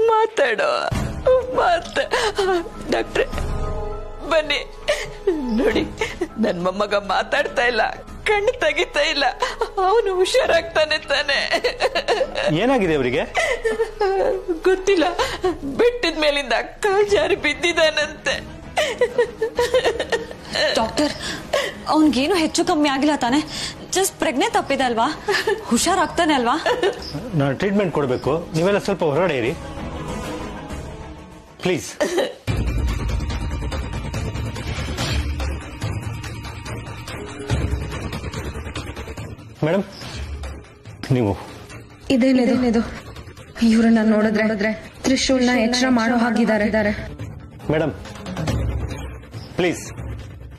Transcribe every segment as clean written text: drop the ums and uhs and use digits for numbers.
ಮಾತಾಡೋ ಡಾಕ್ಟ್ರೆ ಬನ್ನಿ ನೋಡಿ, ನನ್ ಮೊಮ್ಮಗ ಮಾತಾಡ್ತಾ ಇಲ್ಲ, ಕಣ್ಣು ತೆಗಿತಾ ಇಲ್ಲ, ಅವನು ಹುಷಾರಾಗ್ತಾನೆ ತಾನೆ. ಏನಾಗಿದೆ ಅವರಿಗೆ? ಗೊತ್ತಿಲ್ಲ, ಬೆಟ್ಟದ ಮೇಲಿಂದ ಕಾಲ್ ಜಾರಿ ಬಿದ್ದಿದ್ದಾನಂತೆ. ಡಾಕ್ಟರ್, ಅವನ್ಗೇನು ಹೆಚ್ಚು ಕಮ್ಮಿ ಆಗಿಲ್ಲ ತಾನೆ? ಜಸ್ಟ್ ಪ್ರಜ್ಞೆ ತಪ್ಪಿದೆ ಅಲ್ವಾ? ಹುಷಾರಾಗ್ತಾನೆ ಅಲ್ವಾ? ನಾನು ಟ್ರೀಟ್ಮೆಂಟ್ ಕೊಡಬೇಕು, ನೀವೆಲ್ಲ ಸ್ವಲ್ಪ ಹೊರಗಡೆ ಇರಿ ಪ್ಲೀಸ್. ಮೇಡಮ್, ನೀವು ಇದೇನಿದು? ಇವ್ರನ್ನ ನೋಡಿದ್ರೆ ತ್ರಿಶೂಲ್ನ ಎಚ್ಚರ ಮಾಡೋ ಹಾಗಿದ್ದಾರೆ. Madam please,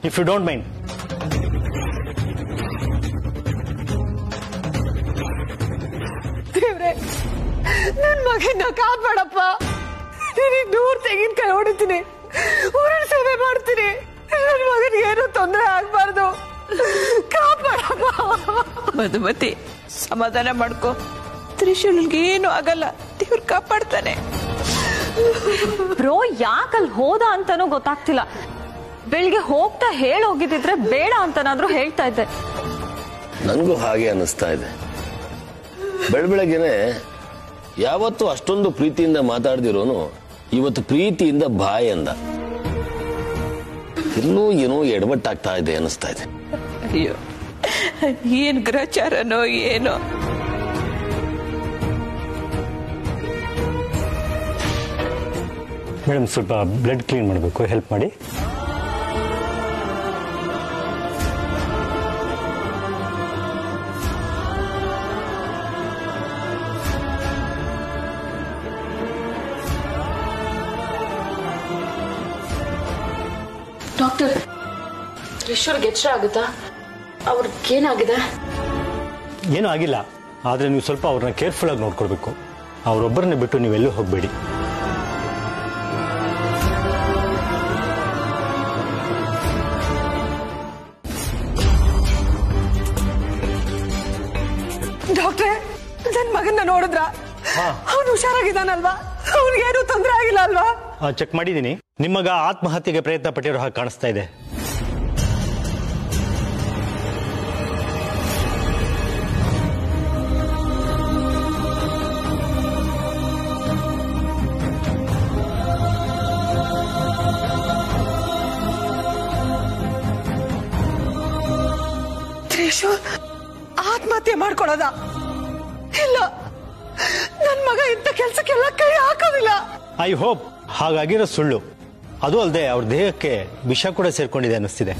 if you don't mind. ದೇವ್ರೆ, ನನ್ ಮಗನ್ನ ಕಾಪಾಡಪ್ಪ. ದೂರ ತೆಂಗಿನಕಾಯಿ ಹೊಡಿತೀನಿ, ಊರಿನ ಸೇವೆ ಮಾಡ್ತೀನಿ. ನನ್ ಮಗನಿಗೆ ಏನೂ ತೊಂದರೆ ಆಗ್ಬಾರ್ದು, ಕಾಪಾಡಪ್ಪ. ಮಧುಮತಿ, ಸಮಾಧಾನ ಮಾಡ್ಕೋ. ತ್ರಿಶೂಲ್ಗೆ ಏನು ಆಗಲ್ಲ, ದೇವ್ರು ಕಾಪಾಡ್ತಾನೆ. ಬ್ರೋ, ಯಾಕಲ್ಲಿ ಹೋದ ಅಂತಾನೂ ಗೊತ್ತಾಗ್ತಿಲ್ಲ. ಬೆಳಿಗ್ಗೆ ಹೋಗ್ತಾ ಹೋಗಿದ್ರೆ ಬೇಡ ಅಂತನಾದ್ರೂ ಹೇಳ್ತಾ ಇದ್ದೆ. ನನಗೂ ಹಾಗೆ ಅನ್ನಿಸ್ತಾ ಇದೆ. ಬೆಳಬೆಳಗ್ಗೆನೆ ಯಾವತ್ತೂ ಅಷ್ಟೊಂದು ಪ್ರೀತಿಯಿಂದ ಮಾತಾಡ್ದಿರೋನು ಇವತ್ತು ಪ್ರೀತಿಯಿಂದ ಬಾಯ್ ಅಂದ. ಇನ್ನೂ ಏನೋ ಎಡವಟ್ಟಾಗ್ತಾ ಇದೆ ಅನ್ನಿಸ್ತಾ ಇದೆ. ಅಯ್ಯೋ, ಏನ್ ಗ್ರಹಚಾರನೋ ಏನೋ. ಮೇಡಮ್, ಸ್ವಲ್ಪ ಬ್ಲಡ್ ಕ್ಲೀನ್ ಮಾಡಬೇಕು, ಹೆಲ್ಪ್ ಮಾಡಿ. ಡಾಕ್ಟರ್, ತ್ರಿಶೂಲ್ಗೆ ಎಚ್ಚರ ಆಗುತ್ತಾ? ಅವ್ರಿಗೇನಾಗಿದೆ? ಏನೂ ಆಗಿಲ್ಲ, ಆದರೆ ನೀವು ಸ್ವಲ್ಪ ಅವ್ರನ್ನ ಕೇರ್ಫುಲ್ ಆಗಿ ನೋಡ್ಕೊಳ್ಬೇಕು. ಅವರೊಬ್ಬರನ್ನೇ ಬಿಟ್ಟು ನೀವೆಲ್ಲೂ ಹೋಗಬೇಡಿ. ಡಾಕ್ಟ್ರೆ, ನನ್ ಮಗನ್ನ ನೋಡಿದ್ರ? ಅವನು ಹುಷಾರಾಗಿದ್ದಾನಲ್ವಾ? ಅವನಿಗೇನು ತೊಂದರೆ ಆಗಿಲ್ಲ ಅಲ್ವಾ? ಚೆಕ್ ಮಾಡಿದ್ದೀನಿ. ನಿಮ್ಮ ಮಗ ಆತ್ಮಹತ್ಯೆಗೆ ಪ್ರಯತ್ನ ಪಟ್ಟಿರೋ ಹಾಗೆ ಕಾಣಿಸ್ತಾ ಇದೆ. ತ್ರಿಶೂಲ್ ಆತ್ಮಹತ್ಯೆ ಮಾಡ್ಕೊಳ್ಳೋದ? ಇಲ್ಲ, ನನ್ ಮಗ ಇಂಥ ಕೆಲ್ಸಕ್ಕೆಲ್ಲ ಕೈ ಹಾಕೋದಿಲ್ಲ. ಐ ಹೋಪ್ ಹಾಗಾಗಿರೋ ಸುಳ್ಳು. ಅದು ಅಲ್ಲದೆ ಅವ್ರ ದೇಹಕ್ಕೆ ವಿಷ ಕೂಡ ಸೇರ್ಕೊಂಡಿದೆ ಅನ್ನಿಸ್ತಿದೆ.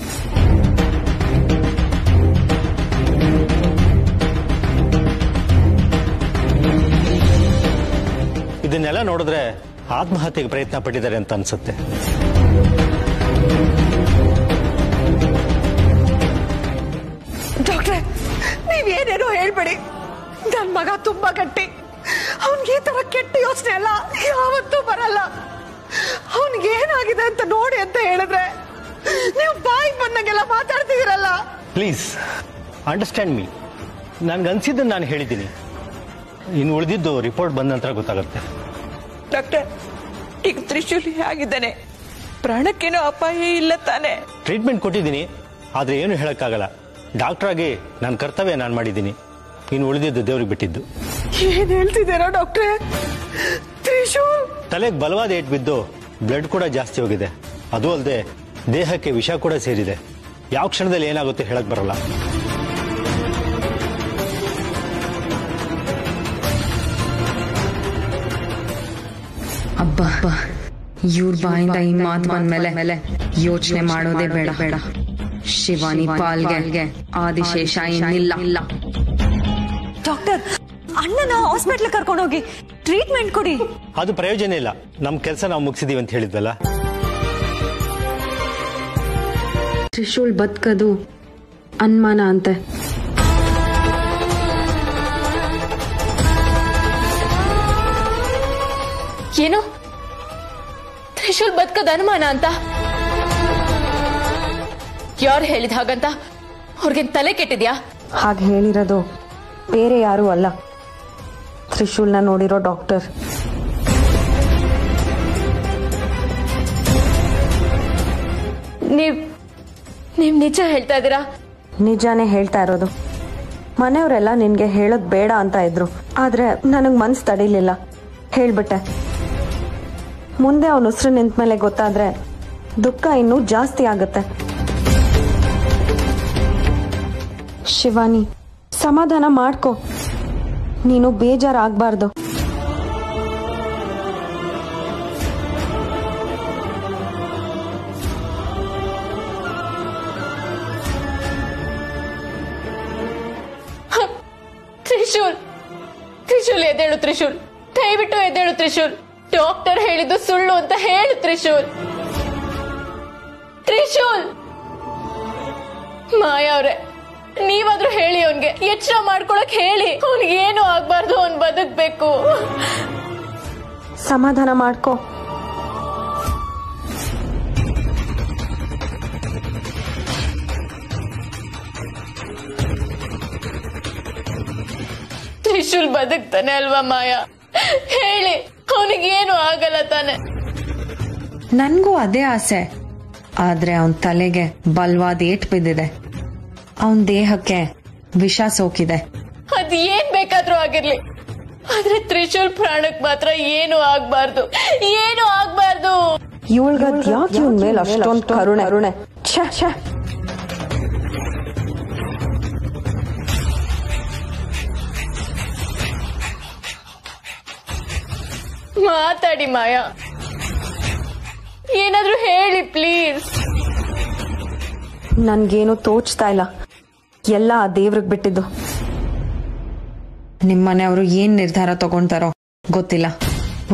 ಇದನ್ನೆಲ್ಲ ನೋಡಿದ್ರೆ ಆತ್ಮಹತ್ಯೆಗೆ ಪ್ರಯತ್ನ ಪಟ್ಟಿದ್ದಾರೆ ಅಂತ ಅನ್ಸುತ್ತೆ. ಡಾಕ್ಟ್ರೆ, ನೀವೇನೇನೋ ಹೇಳ್ಬೇಡಿ. ನನ್ ಮಗ ತುಂಬಾ ಗಟ್ಟಿ. ಅವನ್ಗೆ ಈ ತರ ಕೆಟ್ಟ ಯೋಚನೆ ಎಲ್ಲ ಯಾವತ್ತೂ ಬರಲ್ಲ. ಅವನ್ಗೆ ಏನಾಗಿದೆ ಅಂತ ನೋಡಿ ಅಂತ ಹೇಳಿದ್ರೆ ನೀವು ಬಾಯಿಗೆ ಬಂದಂಗೆಲ್ಲ ಮಾತಾಡ್ತಿದ್ದೀರಲ್ಲ. Please understand me. ನನ್ಗನ್ಸಿದ್ದನ್ನು ನಾನು ಹೇಳಿದ್ದೀನಿ. ಇನ್ನು ಉಳಿದಿದ್ದು ರಿಪೋರ್ಟ್ ಬಂದ ನಂತರ ಗೊತ್ತಾಗುತ್ತೆ. ಡಾಕ್ಟರ್, ಈಗ ತ್ರಿಶೂಲ್ ಹೇಗಿದ್ದಾನೆ? ಪ್ರಾಣಕ್ಕೇನೋ ಅಪಾಯ ಇಲ್ಲ ತಾನೆ? ಟ್ರೀಟ್ಮೆಂಟ್ ಕೊಟ್ಟಿದ್ದೀನಿ, ಆದ್ರೆ ಏನು ಹೇಳಕ್ಕಾಗಲ್ಲ. ಡಾಕ್ಟರ್ ಆಗಿ ನನ್ನ ಕರ್ತವ್ಯ ನಾನು ಮಾಡಿದ್ದೀನಿ. ಇನ್ನು ಉಳಿದಿದ್ದು ದೇವ್ರಿಗೆ ಬಿಟ್ಟಿದ್ದು. ಏನ್ ಹೇಳ್ತಿದ್ದೀರಾ ಡಾಕ್ಟ್ರೆ? ತ್ರಿಶೂಲ್ ತಲೆಗೆ ಬಲವಾದ ಏಟ್ ಬಿದ್ದು ಬ್ಲಡ್ ಕೂಡ ಜಾಸ್ತಿ ಹೋಗಿದೆ. ಅದು ಅಲ್ಲದೆ ದೇಹಕ್ಕೆ ವಿಷ ಕೂಡ ಸೇರಿದೆ. ಯಾವ ಕ್ಷಣದಲ್ಲಿ ಏನಾಗುತ್ತೆ ಹೇಳಕ್ ಬರಲ್ಲ. ಅಬ್ಬಾ, ಇವ್ರ ಬಾಯಿಂದ ಈ ಮಾತು ಬಂದ್ಮೇಲೆ ಯೋಚನೆ ಮಾಡೋದೇ ಬೇಡ. ಶಿವಾನಿ ಪಾಲ್ಗೆ ಆದಿಶೇಷ ಏನಿಲ್ಲ. ಡಾಕ್ಟರ್, ಅಣ್ಣನ ಹಾಸ್ಪಿಟಲ್ ಕರ್ಕೊಂಡೋಗಿ ಟ್ರೀಟ್ಮೆಂಟ್ ಕೊಡಿ. ಅದು ಪ್ರಯೋಜನ ಇಲ್ಲ. ನಮ್ ಕೆಲಸ ನಾವು ಮುಗಿಸಿದೀವಿ ಅಂತ ಹೇಳಿದ್ವಲ್ಲ. ತ್ರಿಶೂಲ್ ಬದುಕದು ಅನುಮಾನ ಅಂತೆ. ಏನು? ತ್ರಿಶೂಲ್ ಬದುಕದ ಅನುಮಾನ ಅಂತ ಯಾರು ಹೇಳಿದ ಹಾಗಂತ? ಅವ್ರಿಗೇನ್ ತಲೆ ಕೆಟ್ಟಿದ್ಯಾ? ಹಾಗೆ ಹೇಳಿರೋದು ಬೇರೆ ಯಾರೂ ಅಲ್ಲ, ತ್ರಿಶೂಲ್ನ ನೋಡಿರೋ ಡಾಕ್ಟರ್. ನೀವ್ ನಿಜ ಹೇಳ್ತಾ ಇದ್ದೀರಾ? ನಿಜಾನೇ ಹೇಳ್ತಾ ಇರೋದು. ಮನೆಯವರೆಲ್ಲ ನಿನ್ಗೆ ಹೇಳೋದ್ ಬೇಡ ಅಂತ ಇದ್ರು, ಆದ್ರೆ ನನಗ್ ಮನ್ಸು ತಡೀಲಿಲ್ಲ, ಹೇಳ್ಬಿಟ್ಟೆ. ಮುಂದೆ ಅವನ ಉಸಿರು ನಿಂತ ಮೇಲೆ ಗೊತ್ತಾದ್ರೆ ದುಃಖ ಇನ್ನೂ ಜಾಸ್ತಿ ಆಗುತ್ತೆ. ಶಿವಾನಿ, ಸಮಾಧಾನ ಮಾಡ್ಕೊ, ನೀನು ಬೇಜಾರಾಗ್ಬಾರ್ದು. ತ್ರಿಶೂಲ್ ಎದ್ದೇಳು ತ್ರಿಶೂಲ್, ದಯವಿಟ್ಟು ಎದ್ದೇಳು ತ್ರಿಶೂಲ್. ಡಾಕ್ಟರ್ ಹೇಳಿದ್ದು ಸುಳ್ಳು ಅಂತ ಹೇಳು ತ್ರಿಶೂಲ್. ತ್ರಿಶೂಲ್, ಮಾಯಾ ಅವ್ರೆ, ನೀವಾದ್ರೂ ಹೇಳಿ ಅವನ್ಗೆ, ಎಚ್ಚರ ಮಾಡ್ಕೊಳಕ್ ಹೇಳಿ. ಅವನ್ಗೆ ಏನು ಆಗ್ಬಾರ್ದು, ಅವ್ನ್ ಬದುಕ್ಬೇಕು. ಸಮಾಧಾನ ಮಾಡ್ಕೊ. ತ್ರಿಶೂಲ್ ಬದುಕ್ತಾನೆ ಅಲ್ವಾ ಮಾಯಾ? ಹೇಳಿ, ಅವನಿಗೇನು ಆಗಲ್ಲ ತಾನೆ? ನನ್ಗೂ ಅದೇ ಆಸೆ, ಆದ್ರೆ ಅವನ್ ತಲೆಗೆ ಬಲವಾದ ಏಟ್ ಬಿದ್ದಿದೆ, ಅವನ್ ದೇಹಕ್ಕೆ ವಿಷ ಸೋಕಿದೆ. ಅದ್ ಏನ್ ಬೇಕಾದ್ರೂ ಆಗಿರ್ಲಿ, ಆದ್ರೆ ತ್ರಿಶೂಲ್ ಪ್ರಾಣಕ್ ಮಾತ್ರ ಏನು ಆಗ್ಬಾರ್ದು, ಏನು ಆಗ್ಬಾರ್ದು. ಇವಳ್ಗದ್ ಯಾಕೆ ಇವನ್ ಮೇಲೆ ಅಷ್ಟೊಂದು ಕರುಣೆ? ಛ ಛ. ಮಾತಾಡಿ ಮಾಯಾ, ಏನಾದ್ರೂ ಹೇಳಿ ಪ್ಲೀಸ್. ನನ್ಗೇನು ತೋಚ್ತಾ ಇಲ್ಲ, ಎಲ್ಲ ಆ ದೇವ್ರಿಗೆ ಬಿಟ್ಟಿದ್ದು. ನಿಮ್ಮನೆಯವರು ಏನ್ ನಿರ್ಧಾರ ತಗೊಂತಾರೋ ಗೊತ್ತಿಲ್ಲ,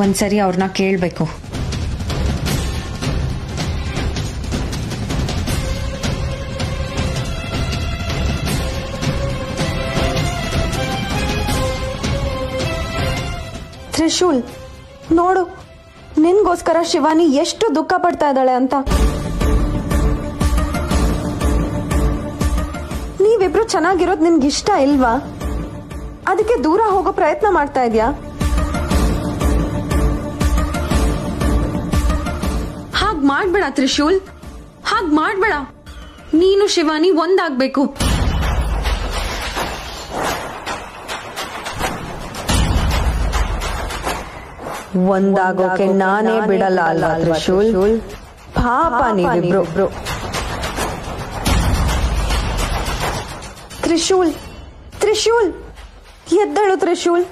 ಒಂದ್ಸರಿ ಅವ್ರನ್ನ ಕೇಳ್ಬೇಕು. ತ್ರಿಶೂಲ್, ನೋಡು, ನಿನ್ಗೋಸ್ಕರ ಶಿವಾನಿ ಎಷ್ಟು ದುಃಖ ಪಡ್ತಾ ಇದ್ದಾಳೆ ಅಂತ. ನೀವಿಬ್ರು ಚೆನ್ನಾಗಿರೋದು ನಿನ್ಗಿಷ್ಟ ಇಲ್ವಾ? ಅದಕ್ಕೆ ದೂರ ಹೋಗೋ ಪ್ರಯತ್ನ ಮಾಡ್ತಾ ಇದ್ಯಾ? ಹಾಗ್ ಮಾಡ್ಬೇಡ ತ್ರಿಶೂಲ್, ಹಾಗ್ ಮಾಡ್ಬೇಡ. ನೀನು ಶಿವಾನಿ ಒಂದಾಗ್ಬೇಕು. ಒಂದಾಗೋಕೆ ನಾನೇ ಬಿಡಲ್ಲ ಅಲ್ವಾ ತ್ರಿಶೂಲ್? ಪಾಪ ನೀವಿಬ್ರು. ತ್ರಿಶೂಲ್, ತ್ರಿಶೂಲ್, ಎದ್ದೇಳು ತ್ರಿಶೂಲ್,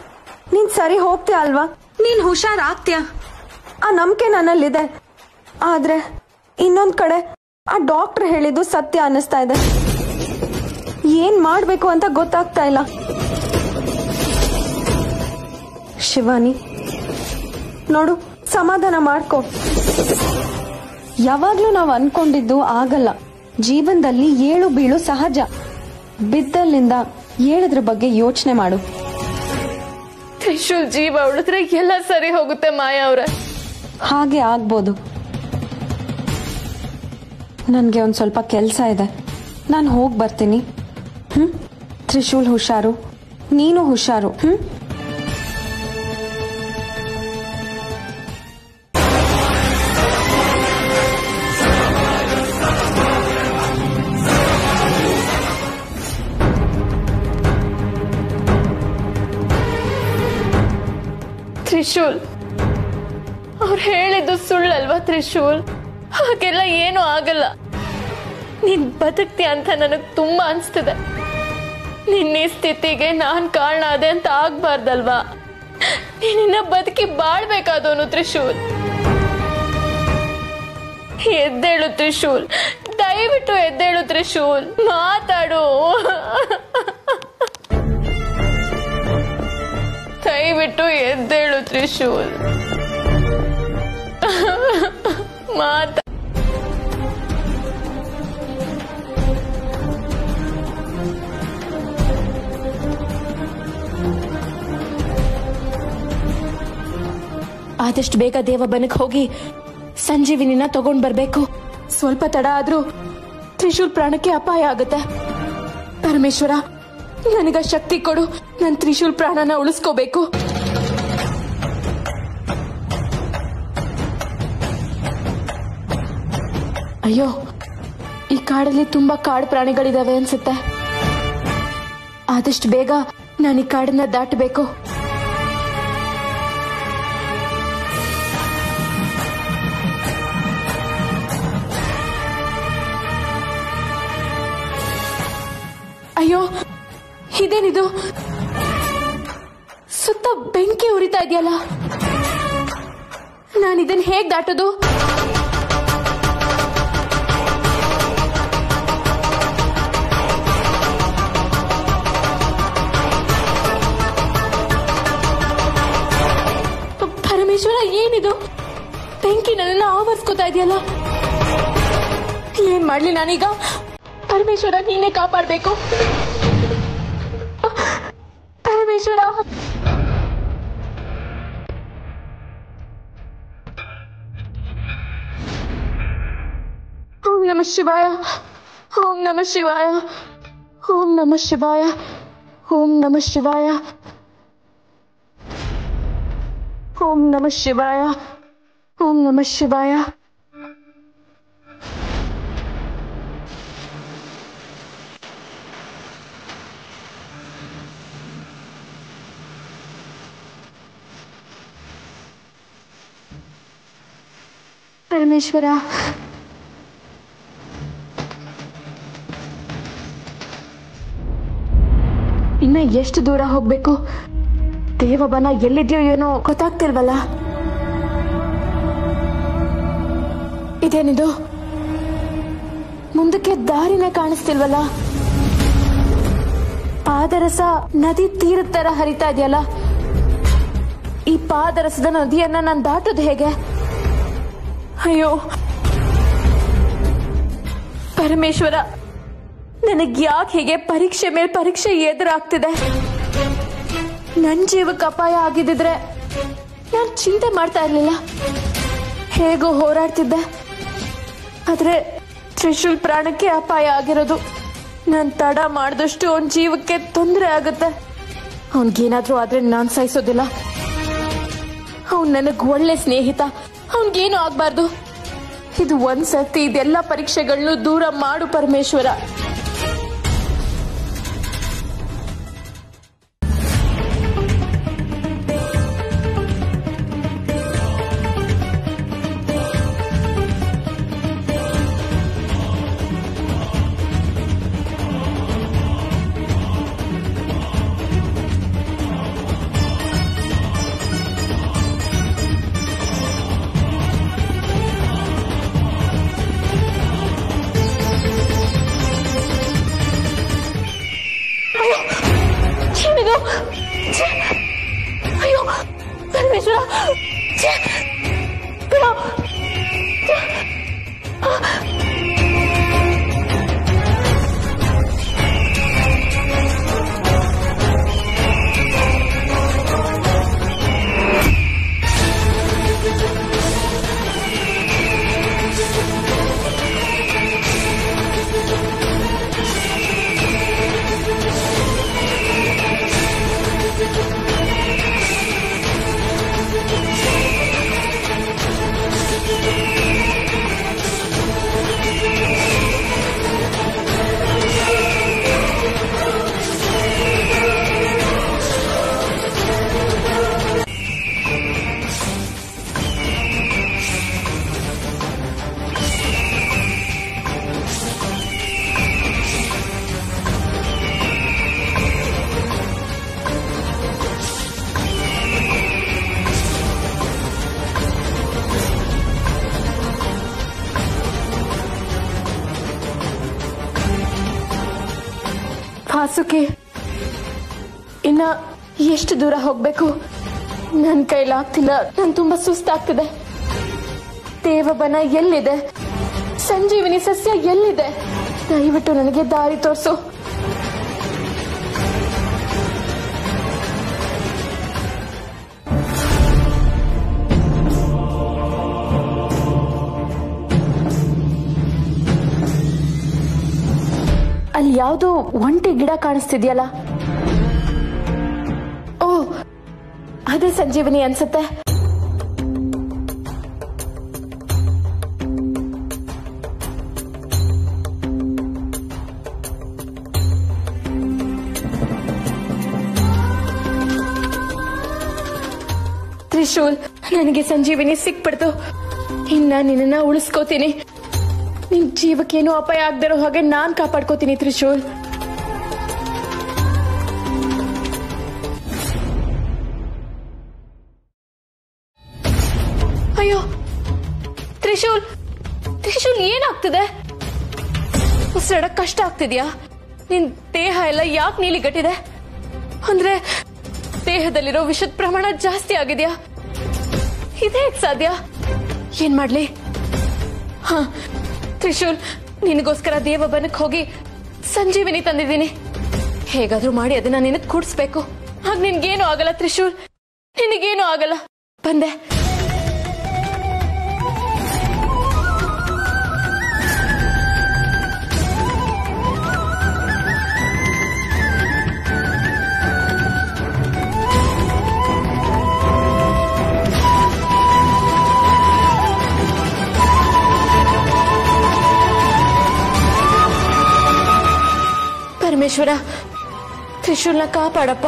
ನೀನ್ ಸರಿ ಹೋಗ್ತೀಯ ಅಲ್ವಾ? ನೀನ್ ಹುಷಾರಾಗ್ತೀಯ, ಆ ನಂಬಿಕೆ ನನ್ನಲ್ಲಿದೆ. ಆದ್ರೆ ಇನ್ನೊಂದ್ ಕಡೆ ಆ ಡಾಕ್ಟರ್ ಹೇಳಿದ್ದು ಸತ್ಯ ಅನ್ನಿಸ್ತಾ ಇದೆ. ಏನ್ ಮಾಡ್ಬೇಕು ಅಂತ ಗೊತ್ತಾಗ್ತಾ ಇಲ್ಲ. ಶಿವಾನಿ, ನೋಡು, ಸಮಾಧಾನ ಮಾಡ್ಕೊ. ಯಾವಾಗ್ಲೂ ನಾವು ಅನ್ಕೊಂಡಿದ್ದು ಆಗಲ್ಲ. ಜೀವನದಲ್ಲಿ ಏಳು ಬೀಳು ಸಹಜ. ಬಿದ್ದಲ್ಲಿಂದ ಏಳದ್ರ ಬಗ್ಗೆ ಯೋಚನೆ ಮಾಡು. ತ್ರಿಶೂಲ್ ಜೀವ ಉಳಿದ್ರೆ ಎಲ್ಲ ಸರಿ ಹೋಗುತ್ತೆ ಮಾಯಾ ಅವ್ರ. ಹಾಗೆ ಆಗ್ಬೋದು. ನನ್ಗೆ ಒಂದ್ ಸ್ವಲ್ಪ ಕೆಲ್ಸ ಇದೆ, ನಾನು ಹೋಗ್ ಬರ್ತೀನಿ. ತ್ರಿಶೂಲ್ ಹುಷಾರು, ನೀನು ಹುಷಾರು. ತ್ರಿಶೂಲ್, ಅವ್ರು ಹೇಳಿದ್ದು ಸುಳ್ಳಲ್ವಾ ತ್ರಿಶೂಲ್? ಹಾಗೆಲ್ಲ ಏನು ಆಗಲ್ಲ. ನೀನ್ ಬದುಕ್ತಿ ಅಂತ ನನಗ್ ತುಂಬಾ ಅನ್ಸ್ತಿದೆ. ನಿನ್ನ ಸ್ಥಿತಿಗೆ ನಾನ್ ಕಾರಣ ಅದೇ ಅಂತ ಆಗ್ಬಾರ್ದಲ್ವಾ? ನೀನಿನ್ನ ಬದುಕಿ ಬಾಳ್ಬೇಕಾದವನು ತ್ರಿಶೂಲ್. ಎದ್ದೇಳು ತ್ರಿಶೂಲ್, ದಯವಿಟ್ಟು ಎದ್ದೇಳು ತ್ರಿಶೂಲ್, ಮಾತಾಡು. ದಯವಿಟ್ಟು ಎದ್ದೇಳು ತ್ರಿಶೂಲ್, ಮಾತಾ. ಆದಷ್ಟು ಬೇಗ ದೇವಬನಕ್ಕೆ ಹೋಗಿ ಸಂಜೀವಿನಿನ ತಗೊಂಡ್ ಬರ್ಬೇಕು. ಸ್ವಲ್ಪ ತಡ ಆದ್ರೂ ತ್ರಿಶೂಲ್ ಪ್ರಾಣಕ್ಕೆ ಅಪಾಯ ಆಗುತ್ತೆ. ಪರಮೇಶ್ವರ, ನನಗ ಶಕ್ತಿ ಕೊಡು. ನನ್ ತ್ರಿಶೂಲ್ ಪ್ರಾಣನ ಉಳಿಸ್ಕೋಬೇಕು. ಅಯ್ಯೋ, ಈ ಕಾಡಲ್ಲಿ ತುಂಬಾ ಕಾಡು ಪ್ರಾಣಿಗಳಿದಾವೆ ಅನ್ಸುತ್ತೆ. ಆದಷ್ಟು ಬೇಗ ನಾನು ಈ ಕಾಡನ್ನ ದಾಟಬೇಕು. ಅಯ್ಯೋ, ಇದೇನಿದು? ಸುತ್ತ ಬೆಂಕಿ ಉರಿತಾ ಇದೆಯಲ್ಲ, ನಾನು ಇದನ್ನ ಹೇಗ್ ದಾಟೋದು? ಪರಮೇಶ್ವರ, ಏನಿದು? ಬೆಂಕಿ ನನ್ನನ್ನು ಆವರಿಸ್ಕೋತಾ ಇದೆಯಲ್ಲ, ಏನ್ ಮಾಡ್ಲಿ ನಾನೀಗ? ಪರಮೇಶ್ವರ, ನೀನೇ ಕಾಪಾಡ್ಬೇಕು. ಪರಮೇಶ್ವರ, ಓಂ ನಮಃ ಶಿವಾಯ, ಓಂ ನಮಃ ಶಿವಾಯ, ಓಂ ನಮಃ ಶಿವಾಯ, ಓಂ ನಮಃ ಶಿವಾಯ, ಓಂ ನಮಃ ಶಿವಾಯ, ಓಂ ನಮಃ ಶಿವಾಯ. ಪರಮೇಶ್ವರ, ಇನ್ನ ಎಷ್ಟು ದೂರ ಹೋಗ್ಬೇಕು? ದೇವಬನ ಎಲ್ಲಿದ್ಯೋ ಏನೋ ಗೊತ್ತಾಗ್ತಿಲ್ವಲ್ಲ. ಇದೇನಿದು? ಮುಂದಕ್ಕೆ ದಾರಿನೇ ಕಾಣಿಸ್ತಿಲ್ವಲ್ಲ. ಪಾದರಸ ನದಿ ತೀರದ ತರ ಹರಿತಾ ಇದೆಯಲ್ಲ. ಈ ಪಾದರಸದ ನದಿಯನ್ನ ನಾನು ದಾಟೋದು ಹೇಗೆ? ಅಯ್ಯೋ ಪರಮೇಶ್ವರ, ನನಗ್ ಯಾಕೆ ಹೀಗೆ ಪರೀಕ್ಷೆ ಮೇಲೆ ಪರೀಕ್ಷೆ ಎದುರಾಗ್ತಿದೆ? ನನ್ ಜೀವಕ್ಕೆ ಅಪಾಯ ಆಗಿದ್ದಿದ್ರೆ ನಾನು ಚಿಂತೆ ಮಾಡ್ತಾ ಇರ್ಲಿಲ್ಲ, ಹೇಗೋ ಹೋರಾಡ್ತಿದ್ದೆ. ಆದ್ರೆ ತ್ರಿಶೂಲ್ ಪ್ರಾಣಕ್ಕೆ ಅಪಾಯ ಆಗಿರೋದು. ನಾನ್ ತಡ ಮಾಡಿದಷ್ಟು ಅವನ್ ಜೀವಕ್ಕೆ ತೊಂದರೆ ಆಗುತ್ತೆ. ಅವನ್ಗೇನಾದ್ರೂ ಆದ್ರೆ ನಾನ್ ಸಹಿಸೋದಿಲ್ಲ. ಅವನ್ ನನಗ್ ಒಳ್ಳೆ ಸ್ನೇಹಿತ, ಅವನ್ಗೇನು ಆಗ್ಬಾರ್ದು. ಇದು ಒಂದ್ಸತಿ ಇದೆಲ್ಲ ಪರೀಕ್ಷೆಗಳನ್ನು ದೂರ ಮಾಡು ಪರಮೇಶ್ವರ. ಅಯ್ಯೋ ಪರಮೇಶ್ವರ, ವಾಸುಕಿ, ಇನ್ನ ಎಷ್ಟು ದೂರ ಹೋಗ್ಬೇಕು? ನನ್ ಕೈಲಾಗ್ತಿಲ್ಲ, ನನ್ ತುಂಬಾ ಸುಸ್ತಾಗ್ತಿದೆ. ದೇವಬನ ಎಲ್ಲಿದೆ? ಸಂಜೀವಿನಿ ಸಸ್ಯ ಎಲ್ಲಿದೆ? ದಯವಿಟ್ಟು ನನಗೆ ದಾರಿ ತೋರಿಸು. ಅಲ್ಲಿ ಯಾವ್ದೋ ಒಂಟಿ ಗಿಡ ಕಾಣಿಸ್ತಿದ್ಯಲ್ಲ? ಓ, ಅದೇ ಸಂಜೀವಿನಿ ಅನ್ಸುತ್ತೆ. ತ್ರಿಶೂಲ್, ನನಗೆ ಸಂಜೀವಿನಿ ಸಿಕ್ಬಿಡ್ತು. ಇನ್ನ ನಿನ್ನ ಉಳಿಸ್ಕೋತೀನಿ. ನಿನ್ ಜೀವಕ್ಕೇನು ಅಪಾಯ ಆಗದಿರೋ ಹಾಗೆ ನಾನ್ ಕಾಪಾಡ್ಕೋತೀನಿ ತ್ರಿಶೂಲ್. ಅಯ್ಯೋ ತ್ರಿಶೂಲ್, ತ್ರಿಶೂಲ್ ಏನಾಗ್ತಿದೆ? ಉಸಿರಾಡಕ್ ಕಷ್ಟ ಆಗ್ತಿದ್ಯಾ? ನಿನ್ ದೇಹ ಎಲ್ಲ ಯಾಕೆ ನೀಲಿಗಟ್ಟಿದೆ? ಅಂದ್ರೆ ದೇಹದಲ್ಲಿರೋ ವಿಷದ ಪ್ರಮಾಣ ಜಾಸ್ತಿ ಆಗಿದ್ಯಾ? ಇದೇ ಸಾಧ್ಯ? ಏನ್ ಮಾಡ್ಲಿ? ಹ ತ್ರಿಶೂಲ್, ನಿನಗೋಸ್ಕರ ದೇವಬನಕ್ಕೆ ಹೋಗಿ ಸಂಜೀವಿನಿ ತಂದಿದ್ದೀನಿ. ಹೇಗಾದ್ರೂ ಮಾಡಿ ಅದನ್ನ ನಿನಗ್ ಕುಡಿಸ್ಬೇಕು. ಆಗ ನಿನ್ಗೇನು ಆಗಲ್ಲ ತ್ರಿಶೂಲ್, ನಿನಗೇನು ಆಗಲ್ಲ. ಬಂದೆ. ಪರಮೇಶ್ವರ, ತ್ರಿಶೂಲ್ನ ಕಾಪಾಡಪ್ಪ.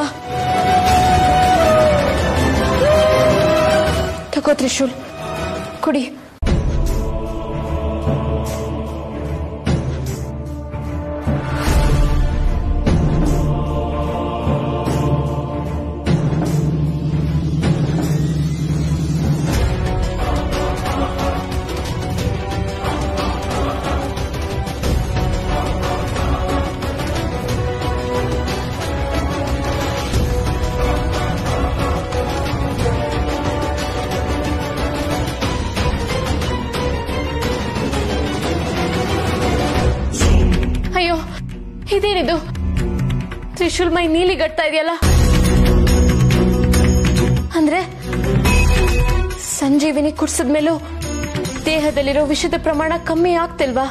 ತಗೋ ತ್ರಿಶೂಲ್, ಕುಡಿ. ಅಯ್ಯೋ, ಇದೇನಿದು? ತ್ರಿಶೂಲ್ ಮೈ ನೀಲಿಗಟ್ತಾ ಇದೆಯಲ್ಲ? ಅಂದ್ರೆ ಸಂಜೀವಿನಿ ಕುಡ್ಸದ್ಮೇಲೂ ದೇಹದಲ್ಲಿರೋ ವಿಷದ ಪ್ರಮಾಣ ಕಮ್ಮಿ ಆಗ್ತಿಲ್ವಾ?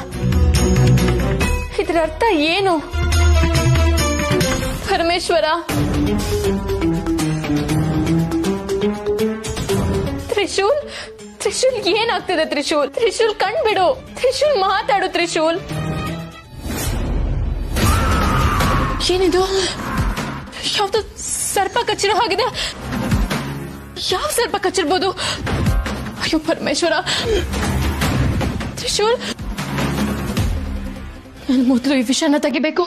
ಇದರ ಅರ್ಥ ಏನು? ಪರಮೇಶ್ವರ, ತ್ರಿಶೂಲ್, ತ್ರಿಶೂಲ್ ಏನಾಗ್ತಿದೆ? ತ್ರಿಶೂಲ್, ತ್ರಿಶೂಲ್ ಕಣ್ಬಿಡು. ತ್ರಿಶೂಲ್ ಮಾತಾಡು. ತ್ರಿಶೂಲ್, ಏನಿದು? ಯಾವ್ದು ಸರ್ಪ ಕಚ್ಚಿರೋ ಹಾಗಿದೆ? ಯಾವ ಸರ್ಪ ಕಚ್ಚಿರ್ಬೋದು? ಅಯ್ಯೋ ಪರಮೇಶ್ವರ. ತ್ರಿಶೂಲ್, ನಾನು ಮೊದಲು ಈ ವಿಷಯನ ತೆಗಿಬೇಕು.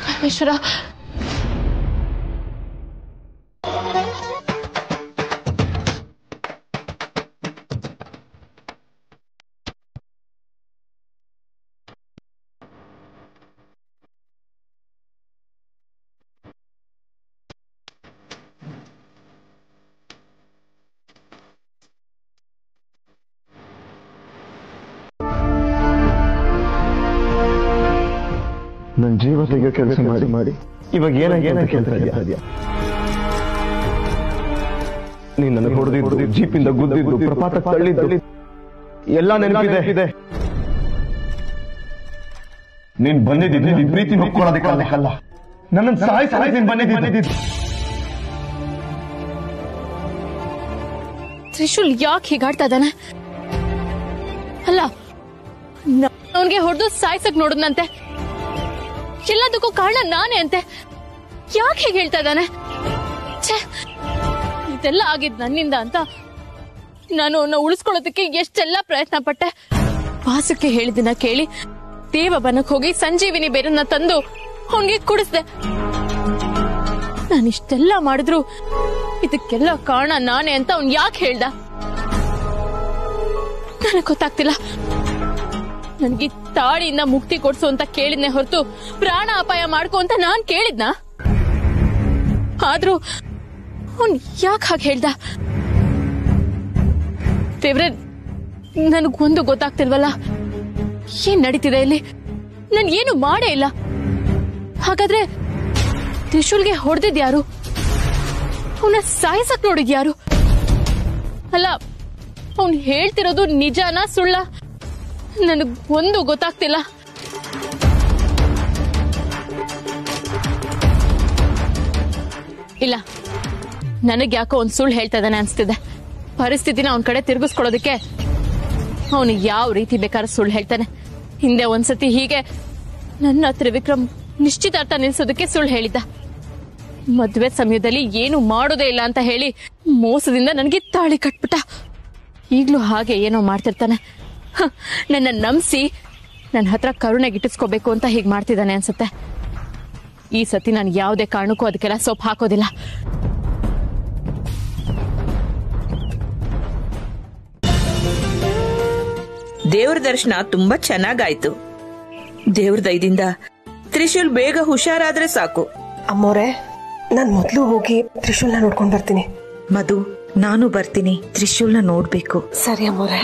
ಪರಮೇಶ್ವರ, ನನ್ನ ಜೀವ ತೆಗೆಯೋ ಕೆಲಸ ಮಾಡಿ ಇವಾಗ ಏನಾಗಿದೆ ಕೇಳ್ತಾ ಇದೆಯಾ? ನೀನ್ ನನಗೆ ಹೊಡೆದಿದ್ದು, ಜೀಪಿಂದ ಗುದ್ದಿದ್ದು, ಪ್ರಪಾತ ತಳ್ಳಿದ್ದು ಎಲ್ಲ ನೆನಪಿದೆ. ನೀನ್ ಬಂದಿದ್ದೀನಿ ನಿನ್ ಪ್ರೀತಿ ನೋಡ್ಕೊಳ್ಳೋದಕ್ಕಲ್ಲ, ನನ್ನನ್ನು ಸಾಯಿಸಿ ನೀನ್ ಬಂದಿದ್ದೀನಿ. ತ್ರಿಶೂಲ್ ಯಾಕೆ ಹೀಗಾಡ್ತಾ ಇದ್ದಾನೆ? ಅಲ್ಲ, ಅವನ್ಗೆ ಹೊಡೆದು ಸಾಯ್ಸಕ್ ನೋಡಿದ್ನಂತೆ. ಎಲ್ಲದಕ್ಕೂ ಕಾರಣ ನಾನೇ ಅಂತೆ. ಯಾಕೆ ಹೇಗೆ ಹೇಳ್ತಾ ಇದ್ದಾನೆ? ಇದೆಲ್ಲ ಆಗಿದ್ ನನ್ನಿಂದ ಅಂತ ನಾನು ಅವನ್ನ ಉಳಿಸ್ಕೊಳ್ಳೋದಕ್ಕೆ ಎಷ್ಟೆಲ್ಲ ಪ್ರಯತ್ನ ಪಟ್ಟೆ. ವಾಸಕ್ಕೆ ಹೇಳಿದ್ದನ್ನ ಕೇಳಿ ದೇವಬನಕ್ಕೆ ಹೋಗಿ ಸಂಜೀವಿನಿ ಬೇರನ್ನ ತಂದು ಅವನ್ಗೆ ಕುಡಿಸ್ದೆ. ನಾನಿಷ್ಟೆಲ್ಲ ಮಾಡಿದ್ರು ಇದಕ್ಕೆಲ್ಲ ಕಾರಣ ನಾನೇ ಅಂತ ಅವ್ನ್ ಯಾಕೆ ಹೇಳ್ದ? ನನಗ್ ಗೊತ್ತಾಗ್ತಿಲ್ಲ. ನನ್ಗೆ ತಾಳಿಯಿಂದ ಮುಕ್ತಿ ಕೊಡ್ಸು ಅಂತ ಕೇಳಿದ್ನೆ ಹೊರತು ಪ್ರಾಣ ಅಪಾಯ ಮಾಡ್ಕೊ ಅಂತ ನಾನ್ ಕೇಳಿದ್ನ? ಆದ್ರೂ ಅವನ್ ಯಾಕೆ ಹಾಗೆ ಹೇಳ್ದ? ದೇವ್ರೆ, ನನಗೊಂದು ಗೊತ್ತಾಗ್ತಿಲ್ವಲ್ಲ, ಏನ್ ನಡೀತಿದೆ ಇಲ್ಲಿ? ನನ್ ಏನು ಮಾಡೇ ಇಲ್ಲ. ಹಾಗಾದ್ರೆ ತ್ರಿಶೂಲ್ಗೆ ಹೊಡೆದಿದ್ಯಾರು? ಅವನ ಸಾಯಿಸಕ್ ನೋಡಿದ್ಯಾರು? ಅಲ್ಲ, ಅವನ್ ಹೇಳ್ತಿರೋದು ನಿಜಾನ ಸುಳ್ಳ? ನನಗ್ ಒಂದು ಗೊತ್ತಾಗ್ತಿಲ್ಲ. ಇಲ್ಲ, ನನಗ್ ಯಾಕೋ ಒಂದ್ ಸುಳ್ಳು ಹೇಳ್ತಾ ಇದ್ದಾನೆ ಅನ್ಸ್ತಿದೆ. ಪರಿಸ್ಥಿತಿನ ಅವನ ಕಡೆ ತಿರುಗಿಸ್ಕೊಳೋದಕ್ಕೆ ಅವನು ಯಾವ ರೀತಿ ಬೇಕಾದ್ರೆ ಸುಳ್ಳು ಹೇಳ್ತಾನೆ. ಹಿಂದೆ ಒಂದ್ಸತಿ ಹೀಗೆ ನನ್ನ ಹತ್ರ ವಿಕ್ರಮ್ ನಿಶ್ಚಿತಾರ್ಥ ನಿಲ್ಸೋದಕ್ಕೆ ಸುಳ್ಳು ಹೇಳಿದ್ದ. ಮದ್ವೆ ಸಮಯದಲ್ಲಿ ಏನು ಮಾಡೋದೇ ಇಲ್ಲ ಅಂತ ಹೇಳಿ ಮೋಸದಿಂದ ನನಗೆ ತಾಳಿ ಕಟ್ಬಿಟ್ಟ. ಈಗ್ಲೂ ಹಾಗೆ ಏನೋ ಮಾಡ್ತಿರ್ತಾನೆ. ನನ್ನ ನಂಬಿಸಿ ನನ್ನ ಹತ್ರ ಕರುಣೆ ಗಿಟ್ಟಿಸ್ಕೋಬೇಕು ಅಂತ ಹೀಗೆ ಮಾಡ್ತಿದ್ದಾನೆ ಅನ್ಸುತ್ತೆ. ಈ ಸತಿ ನಾನು ಯಾವುದೇ ಕಾರಣಕ್ಕೂ ಅದಕ್ಕೆಲ್ಲ ಸೊಪ್ಪು ಹಾಕೋದಿಲ್ಲ. ದೇವ್ರ ದರ್ಶನ ತುಂಬಾ ಚೆನ್ನಾಗಾಯ್ತು. ದೇವ್ರ ದಯದಿಂದ ತ್ರಿಶೂಲ್ ಬೇಗ ಹುಷಾರಾದ್ರೆ ಸಾಕು. ಅಮ್ಮೋರೆ, ನಾನ್ ಮೊದ್ಲು ಹೋಗಿ ತ್ರಿಶೂಲ್ನ ನೋಡ್ಕೊಂಡ್ ಬರ್ತೀನಿ. ಮಧು, ನಾನು ಬರ್ತೀನಿ, ತ್ರಿಶೂಲ್ನ ನೋಡ್ಬೇಕು. ಸರಿ ಅಮ್ಮೋರೆ.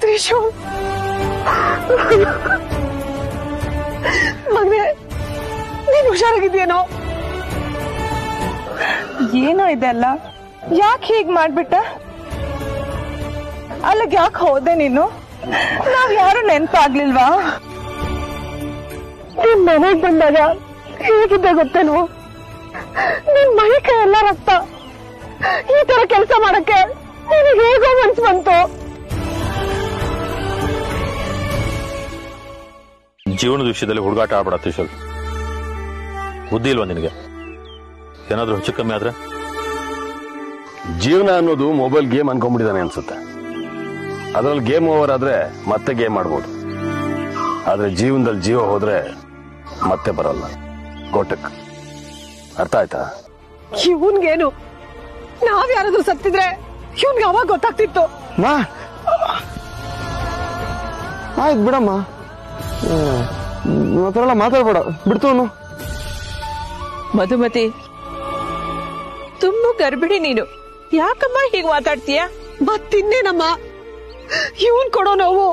ತ್ರಿಶೂಲ್ ಮಗನೇ, ನೀನ್ ಹುಷಾರಾಗಿದ್ಯೇನೋ? ಏನೋ ಇದೆಲ್ಲ, ಯಾಕೆ ಹೀಗ್ ಮಾಡ್ಬಿಟ್ಟ? ಅಲ್ಲಿಗೆ ಯಾಕೆ ಹೋದೆ ನೀನು? ನಾವ್ ಯಾರು ನೆನ್ಪಾಗ್ಲಿಲ್ವಾ? ನಿನ್ ಮನೆಗ್ ಬಂದಾಗ ಹೇಗಿದ್ದೆ ಗೊತ್ತೇನು? ನಿನ್ ಮೈ ಕೈ ಎಲ್ಲ ರಕ್ತ. ಈ ತರ ಕೆಲಸ ಮಾಡಕ್ಕೆ ನಿನಗೆ ಹೇಗೋ ಮನ್ಸು ಬಂತು? ಜೀವನದ ವಿಷಯದಲ್ಲಿ ಹುಡುಗಾಟ ಆಡ್ಬೇಡ ತ್ರಿಶೂಲ್. ಬುದ್ಧಿ ಇಲ್ವಾ ನಿನಗೆ? ಏನಾದ್ರೂ ಹೆಚ್ಚು ಕಮ್ಮಿ ಆದ್ರೆ? ಜೀವನ ಅನ್ನೋದು ಮೊಬೈಲ್ ಗೇಮ್ ಅನ್ಕೊಂಡ್ಬಿಟ್ಟಿದ್ದಾನೆ ಅನ್ಸುತ್ತೆ. ಅದ್ರಲ್ಲಿ ಗೇಮ್ ಓವರ್ ಆದ್ರೆ ಮತ್ತೆ ಗೇಮ್ ಆಡ್ಬೋದು. ಆದ್ರೆ ಜೀವನದಲ್ಲಿ ಜೀವ ಹೋದ್ರೆ ಮತ್ತೆ ಬರಲ್ಲ. ಗೋಟಕ್ ಅರ್ಥ ಆಯ್ತಾ? ಇವನ್ಗೇನು, ನಾವ್ ಯಾರಾದ್ರೂ ಸತ್ತಿದ್ರೆ ಇವನ್ಗೆ ಅವಾಗ ಗೊತ್ತಾಗ್ತಿತ್ತು. ಆಯ್ತು ಬಿಡಮ್ಮ, ಮಾತಾಡಲ್ಲ, ಮಾತಾಡ್ಬೇಡ, ಬಿಡ್ತು. ಮಧುಮತಿ, ತುಂಬಾ ಗರ್ಭಿಣಿ ನೀನು, ಯಾಕಮ್ಮ ಹೀಗ್ ಮಾತಾಡ್ತೀಯ? ಮತ್ತಿನ್ನೇನಮ್ಮ, ಇವನ್ ಕೊಡೋ ನೋವು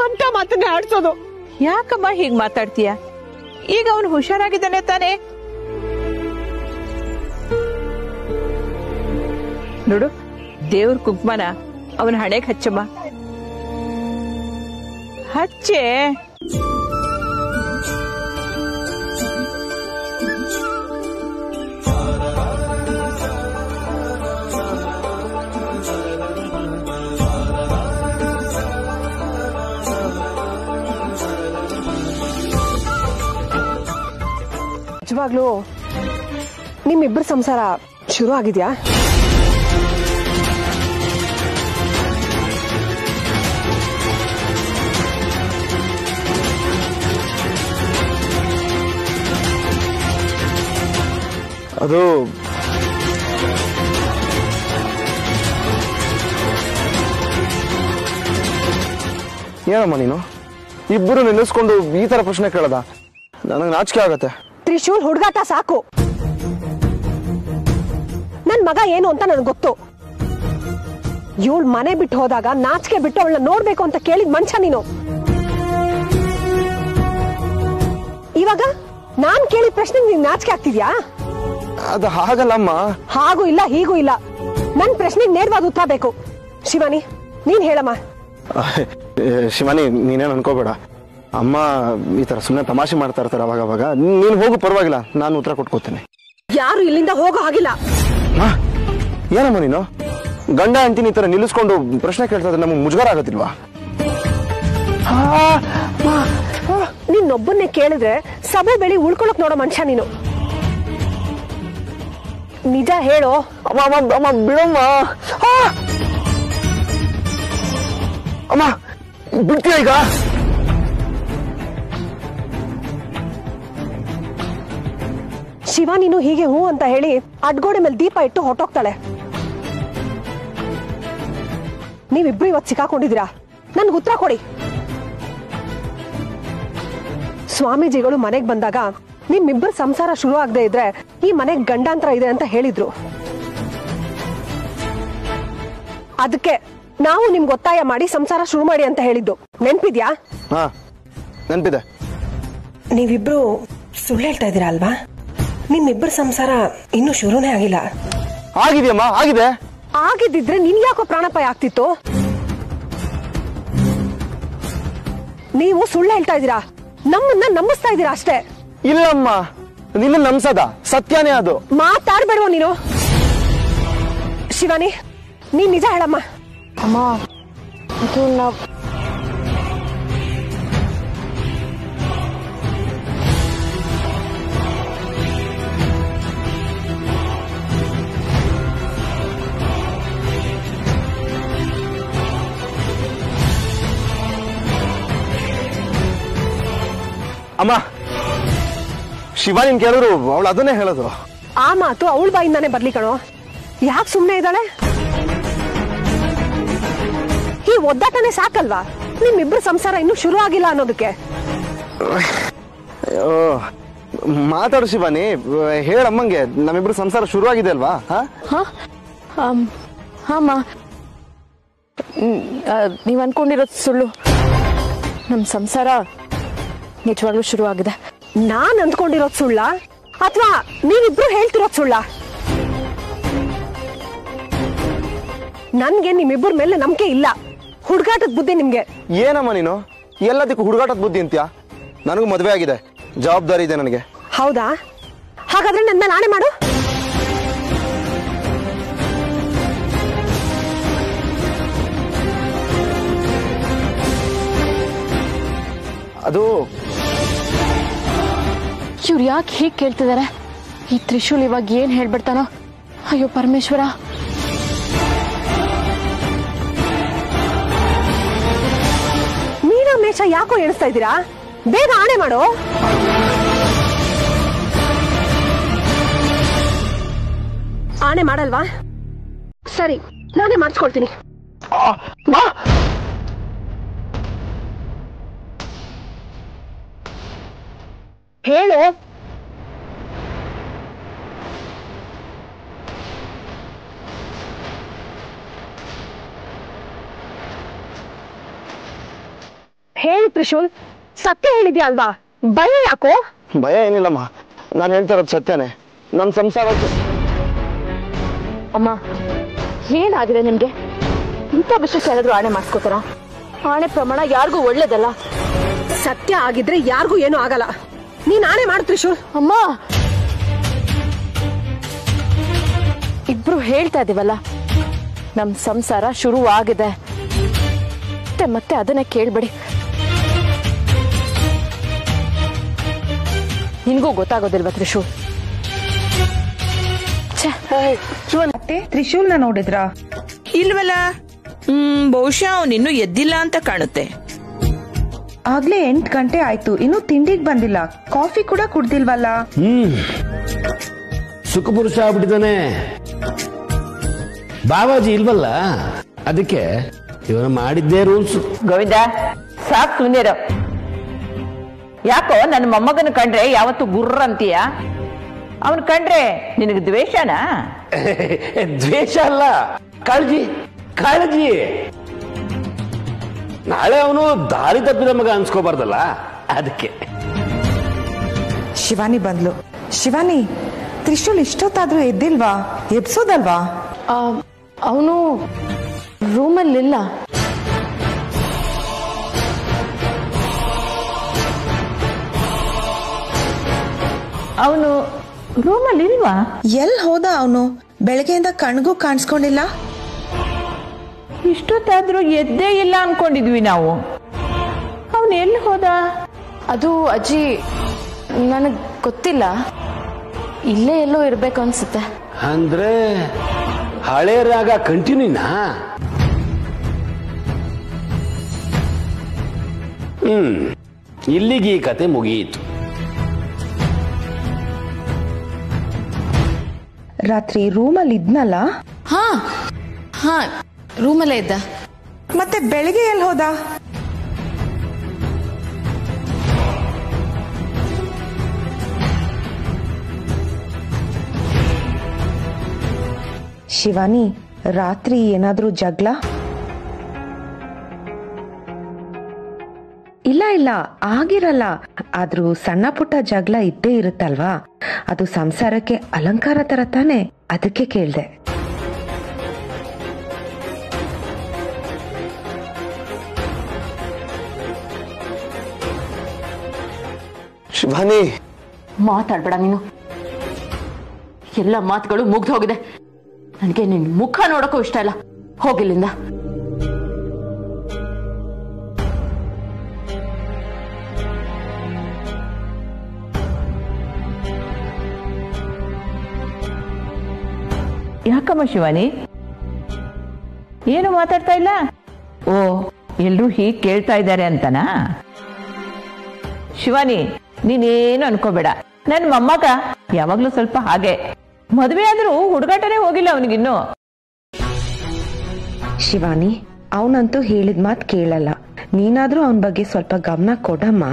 ಅಂತ ಮಾತನ್ನ ಆಡ್ಸೋದು. ಯಾಕಮ್ಮ ಹೀಗ್ ಮಾತಾಡ್ತೀಯ? ಈಗ ಅವನು ಹುಷಾರಾಗಿದ್ದಾನೆ ತಾನೆ? ನೋಡು, ದೇವ್ರ ಕುಂಕುಮನ ಅವನ ಹಣೆಗೆ ಹಚ್ಚಮ್ಮ. ಹಚ್ಚೆ. ನಿಜವಾಗ್ಲೂ ನಿಮ್ಮಿಬ್ಬರ ಸಂಸಾರ ಶುರು ಆಗಿದ್ಯಾ? ಅದು ಏನಮ್ಮ ನೀನು ಇಬ್ಬರು ನಿಲ್ಲಿಸ್ಕೊಂಡು ಈ ತರ ಪ್ರಶ್ನೆ ಕೇಳದ? ನನಗೆ ನಾಚಿಕೆ ಆಗತ್ತೆ. ತ್ರಿಶೂಲ್, ಹುಡುಗಾಟ ಸಾಕು. ನನ್ ಮಗ ಏನು ಅಂತ ನನ್ಗೆ ಗೊತ್ತು. ಇವಳು ಮನೆ ಬಿಟ್ಟು ಹೋದಾಗ ನಾಚಿಕೆ ಬಿಟ್ಟು ಅವಳನ್ನ ನೋಡ್ಬೇಕು ಅಂತ ಕೇಳಿದ್ ಮನುಷ್ಯ ನೀನು. ಇವಾಗ ನಾನ್ ಕೇಳಿದ ಪ್ರಶ್ನೆ ನೀನ್ ನಾಚಿಕೆ ಆಗ್ತಿದ್ಯಾ? ಅದು ಹಾಗಲ್ಲಮ್ಮ. ಹಾಗೂ ಇಲ್ಲ, ಹೀಗೂ ಇಲ್ಲ. ನನ್ ಪ್ರಶ್ನೆಗೆ ನೇರವಾದ ಉತ್ತರ ಬೇಕು. ಶಿವಾನಿ, ನೀನ್ ಹೇಳಮ್ಮ. ಶಿವಾನಿ, ನೀನೇನು ಅನ್ಕೋಬೇಡ. ಅಮ್ಮ ಈ ತರ ಸುಮ್ಮನೆ ತಮಾಷೆ ಮಾಡ್ತಾ ಇರ್ತಾರೆ ಅವಾಗ ಅವಾಗ. ನೀನ್ ಹೋಗು, ಪರವಾಗಿಲ್ಲ, ನಾನು ಉತ್ತರ ಕೊಟ್ಕೋತೀನಿ. ಯಾರು ಇಲ್ಲಿಂದ ಹೋಗೋ ಹಾಗಿಲ್ಲ. ಏನಮ್ಮ ನೀನು ಗಂಡ ಅಂತೀನಿ ಈ ತರ ನಿಲ್ಲಿಸ್ಕೊಂಡು ಪ್ರಶ್ನೆ ಕೇಳ್ತಾ ಇದ್ರೆ ನಮ್ಗೆ ಮುಜುಗರ ಆಗತ್ತಿಲ್ವಾ? ನಿನ್ನೊಬ್ಬನ್ನೇ ಕೇಳಿದ್ರೆ ಸಭೆ ಬೆಳಿ ಉಳ್ಕೊಳಕ್ ನೋಡೋ ಮನುಷ್ಯ ನೀನು. ನಿಜ ಹೇಳೋ. ಅಮ್ಮ ಬಿಡಮ್ಮ. ಅಮ್ಮ ಬಿಡ್ತೀಯ ಈಗ? ಶಿವ ನೀನು ಹೀಗೆ ಹೂ ಅಂತ ಹೇಳಿ ಅಡ್ಗೋಡೆ ಮೇಲೆ ದೀಪ ಇಟ್ಟು ಹೊಟ್ಟೋಗ್ತಾಳೆ. ನೀವಿಬ್ರು ಇವತ್ತು ಸಿಕ್ಕಾಕೊಂಡಿದ್ದೀರಾ. ನನ್ಗೆ ಉತ್ತರ ಕೊಡಿ. ಸ್ವಾಮೀಜಿಗಳು ಮನೆಗ್ ಬಂದಾಗ ನಿಮ್ಮಿಬ್ಬರು ಸಂಸಾರ ಶುರು ಆಗದೆ ಇದ್ರೆ ಈ ಮನೆಗ್ ಗಂಡಾಂತರ ಇದೆ ಅಂತ ಹೇಳಿದ್ರು. ಅದಕ್ಕೆ ನಾವು ನಿಮ್ಗೆ ಒತ್ತಾಯ ಮಾಡಿ ಸಂಸಾರ ಶುರು ಮಾಡಿ ಅಂತ ಹೇಳಿದ್ದು. ನೆನ್ಪಿದ್ಯಾ? ನೆನ್ಪಿದೆ. ನೀವಿಬ್ರು ಸುಳ್ಳು ಹೇಳ್ತಾ ಇದ್ದೀರಾ ಅಲ್ವಾ? ನಿಮ್ಮಿಬ್ಬರ ಸಂಸಾರ ಇನ್ನೂ ಶುರುನೇ ಆಗಿಲ್ಲ. ಆಗಿದೆಯಮ್ಮ, ಆಗಿದೆ. ಆಗಿದ್ದಿದ್ರೆ ನಿನ್ ಯಾಕೋ ಪ್ರಾಣಾಪಾಯ ಆಗ್ತಿತ್ತು? ನೀವು ಸುಳ್ಳು ಹೇಳ್ತಾ ಇದ್ದೀರಾ, ನಮ್ಮನ್ನ ನಂಬಿಸ್ತಾ ಇದ್ದೀರಾ ಅಷ್ಟೇ. ಇಲ್ಲಮ್ಮ, ನಿನ್ನ ನಂಬ್ಸದ ಸತ್ಯನೇ ಅದು. ಮಾತಾಡ್ಬೇಡುವ ನೀನು. ಶಿವಾನಿ, ನೀನ್ ನಿಜ ಹೇಳಮ್ಮ. ಅಮ್ಮ, ಅದು ನಾವ್ ಅಮ್ಮ, ಶಿವಾನಿನ್ ಕೇಳಿದ್ರು ಅವಳು ಅದನ್ನೇ ಹೇಳೋದು. ಆ ಮಾತು ಅವಳ ಬಾಯಿಂದಾನೆ ಬರ್ಲಿ ಕಣೋ. ಯಾಕೆ ಸುಮ್ನೆ ಇದ್ದಾಳೆ? ಈ ಒದ್ದಾಟನೇ ಸಾಕಲ್ವಾ ನಿಮ್ಮಿಬ್ರು ಸಂಸಾರ ಇನ್ನೂ ಶುರು ಆಗಿಲ್ಲ ಅನ್ನೋದಕ್ಕೆ? ಮಾತಾಡು ಶಿವಾನಿ, ಹೇಳಮ್ಮಂಗೆ ನಮ್ಮಿಬ್ರು ಸಂಸಾರ ಶುರು ಆಗಿದೆ ಅಲ್ವಾ? ಅಮ್ಮ, ನೀವ್ ಅನ್ಕೊಂಡಿರೋದು ಸುಳ್ಳು. ನಮ್ ಸಂಸಾರ ನಿಜವಾಗ್ಲೂ ಶುರು ಆಗಿದೆ. ನಾನ್ ಅಂದ್ಕೊಂಡಿರೋದ್ ಸುಳ್ಳ ಅಥವಾ ನೀವಿಬ್ರು ಹೇಳ್ತಿರೋದ್ ಸುಳ್ಳ? ನನ್ಗೆ ನಿಮ್ಮಿಬ್ಬರ ಮೇಲೆ ನಂಬಿಕೆ ಇಲ್ಲ. ಹುಡುಗಾಟದ ಬುದ್ಧಿ ನಿಮ್ಗೆ. ಏನಮ್ಮ ನೀನು ಎಲ್ಲದಕ್ಕೂ ಹುಡುಗಾಟದ ಬುದ್ಧಿ ಅಂತ್ಯಾ? ನನಗೂ ಮದುವೆ ಆಗಿದೆ, ಜವಾಬ್ದಾರಿ ಇದೆ ನನಗೆ. ಹೌದಾ? ಹಾಗಾದ್ರೆ ನನ್ನ ಮೇಲೆ ಆಣೆ ಮಾಡು. ಅದು ಇವ್ರು ಯಾಕೆ ಹೀಗೆ ಕೇಳ್ತಿದಾರೆ? ಈ ತ್ರಿಶೂಲ್ ಇವಾಗ ಏನ್ ಹೇಳ್ಬಿಡ್ತಾನೋ? ಅಯ್ಯೋ ಪರಮೇಶ್ವರ. ಮೀನ ಮೇಷ ಯಾಕೋ ಎಣಿಸ್ತಾ ಇದ್ದೀರಾ? ಬೇಗ ಆಣೆ ಮಾಡು. ಆಣೆ ಮಾಡಲ್ವಾ? ಸರಿ, ನಾನೇ ಮಾಡಿಸ್ಕೊಳ್ತೀನಿ. ಹೇಳು. ಹೇಳಿ ತ್ರಿಶೂಲ್, ಸತ್ಯ ಹೇಳಿದ್ಯಾ ಅಲ್ವಾ? ಭಯ ಯಾಕೋ? ಭಯ ಏನಿಲ್ಲಮ್ಮ, ನಾನು ಹೇಳ್ತಾ ಇರೋದು ಸತ್ಯನೇ. ನನ್ನ ಸಂಸಾರ. ಅಮ್ಮ, ಏನಾಗಿದೆ ನಿಮ್ಗೆ? ಇಂಥ ವಿಷಯಕ್ಕೆ ಯಾರಾದ್ರೂ ಆಣೆ ಮಾಡಿಸ್ಕೋತಾರ? ಆಣೆ ಪ್ರಮಾಣ ಯಾರಿಗೂ ಒಳ್ಳೇದಲ್ಲ. ಸತ್ಯ ಆಗಿದ್ರೆ ಯಾರಿಗೂ ಏನೂ ಆಗಲ್ಲ. ನೀನ್ ಆಣೆ ಮಾಡು ತ್ರಿಶೂಲ್. ಅಮ್ಮ, ಇಬ್ರು ಹೇಳ್ತಾ ಇದೀವಲ್ಲ, ನಮ್ ಸಂಸಾರ ಶುರು ಆಗಿದೆ. ಮತ್ತೆ ಅದನ್ನೇ ಕೇಳ್ಬೇಡಿ. ನಿನ್ಗೂ ಗೊತ್ತಾಗೋದಿಲ್ವಾ ತ್ರಿಶೂಲ್? ಮತ್ತೆ ತ್ರಿಶೂಲ್ನ ನೋಡಿದ್ರಾ? ಇಲ್ವಲ್ಲ. ಬಹುಶಃ ಅವನಿನ್ನೂ ಎದ್ದಿಲ್ಲ ಅಂತ ಕಾಣುತ್ತೆ. ಆಗ್ಲೇ 8 ಗಂಟೆ ಆಯ್ತು, ಇನ್ನು ತಿಂಡಿಗೆ ಬಂದಿಲ್ಲ, ಕಾಫಿ ಕೂಡ ಕುಡ್ದಿಲ್ವಲ್ಲ. ಸುಖಪುರುಷ ಆಗ್ಬಿಟ್ಟಿದ್ದಾನೆ. ಬಾಬಾಜಿ ಇಲ್ವಲ್ಲ, ಅದಕ್ಕೆ ಇವನು ಮಾಡಿದ್ದೇ ರೂಲ್ಸ್. ಗೋವಿಂದ, ಸಾಕ್ ಸುಂದರ. ಯಾಕೋ ನನ್ನ ಮೊಮ್ಮಗನ ಕಂಡ್ರೆ ಯಾವತ್ತು ಗುರ್ರ ಅಂತೀಯ? ಅವನ್ ಕಂಡ್ರೆ ನಿನಗೆ ದ್ವೇಷನಾ? ದ್ವೇಷ ಅಲ್ಲ, ಕಾಳಜಿ. ಕಾಳಜಿ. ನಾಳೆ ಅವನು ದಾರಿ ತಪ್ಪಿದ ಮಗ ಅನ್ಸ್ಕೋಬಾರ್ದಲ್ಲ, ಅದಕ್ಕೆ. ಶಿವಾನಿ ಬಂದ್ಲು. ಶಿವಾನಿ, ತ್ರಿಶೂಲ್ ಇಷ್ಟೊತ್ತಾದ್ರೂ ಎದ್ದಿಲ್ವಾ? ಎಬ್ಸೋದಲ್ವಾ? ಅವನು ರೂಮಲ್ಲಿಲ್ಲ. ಅವನು ರೂಮಲ್ಲಿ ಇಲ್ವಾ? ಎಲ್ ಹೋದ ಅವನು? ಬೆಳಗ್ಗೆಯಿಂದ ಕಣ್ಗೂ ಕಾಣಿಸ್ಕೊಂಡಿಲ್ಲ. ಇಷ್ಟೊತ್ತಾದ್ರೂ ಎದ್ದೇ ಇಲ್ಲ ಅನ್ಕೊಂಡಿದ್ವಿ ನಾವು. ಅವನು ಎಲ್ಲಿ ಹೋದ? ಅದು ಅಜ್ಜಿ, ನನಗ್ ಗೊತ್ತಿಲ್ಲ. ಇಲ್ಲೇ ಎಲ್ಲೋ ಇರ್ಬೇಕು ಅನ್ಸುತ್ತೆ. ಅಂದ್ರೆ ಹಳೆ ರಾಗ ಕಂಟಿನ್ಯೂನಾ? ಇಲ್ಲಿಗೆ ಈ ಕತೆ ಮುಗಿಯಿತು. ರಾತ್ರಿ ರೂಮಲ್ಲಿ ಇದ್ನಲ್ಲ? ಹಾ, ರೂಮಲ್ಲೇ ಇದ್ದ. ಮತ್ತೆ ಬೆಳಿಗ್ಗೆ ಎಲ್ಲಿ ಹೋದ? ಶಿವಾನಿ, ರಾತ್ರಿ ಏನಾದ್ರೂ ಜಗಳ? ಇಲ್ಲ ಇಲ್ಲ ಆಗಿರಲ್ಲ. ಆದ್ರೂ ಸಣ್ಣ ಪುಟ್ಟ ಜಗಳ ಇದ್ದೇ ಇರುತ್ತಲ್ವಾ, ಅದು ಸಂಸಾರಕ್ಕೆ ಅಲಂಕಾರ ತರ ತಾನೆ, ಅದಕ್ಕೆ ಕೇಳ್ದೆ. ಶಿವಾನಿ, ಮಾತಾಡ್ಬೇಡ ನೀನು. ಎಲ್ಲ ಮಾತುಗಳು ಮುಗ್ದು ಹೋಗಿದೆ. ನನಗೆ ನಿನ್ ಮುಖ ನೋಡಕ್ಕೂ ಇಷ್ಟ ಇಲ್ಲ. ಹೋಗಿಲ್ಲಿಂದ. ಯಾಕಮ್ಮ ಶಿವಾನಿ, ಏನು ಮಾತಾಡ್ತಾ ಇಲ್ಲ? ಓ, ಎಲ್ರೂ ಹೀಗೆ ಕೇಳ್ತಾ ಇದ್ದಾರೆ ಅಂತನಾ? ಶಿವಾನಿ, ನೀನೇನು ಅನ್ಕೋಬೇಡ. ನನ್ನ ಮೊಮ್ಮಗ ಯಾವಾಗ್ಲೂ ಸ್ವಲ್ಪ ಹಾಗೆ. ಮದುವೆ ಆದ್ರೂ ಹುಡುಗಾಟನೇ ಹೋಗಿಲ್ಲ ಅವನಿಗಿನ್ನು. ಶಿವಾನಿ, ಅವನಂತೂ ಹೇಳಿದ ಮಾತು ಕೇಳಲ್ಲ. ನೀನಾದ್ರೂ ಅವನ ಬಗ್ಗೆ ಸ್ವಲ್ಪ ಗಮನ ಕೊಡಮ್ಮ.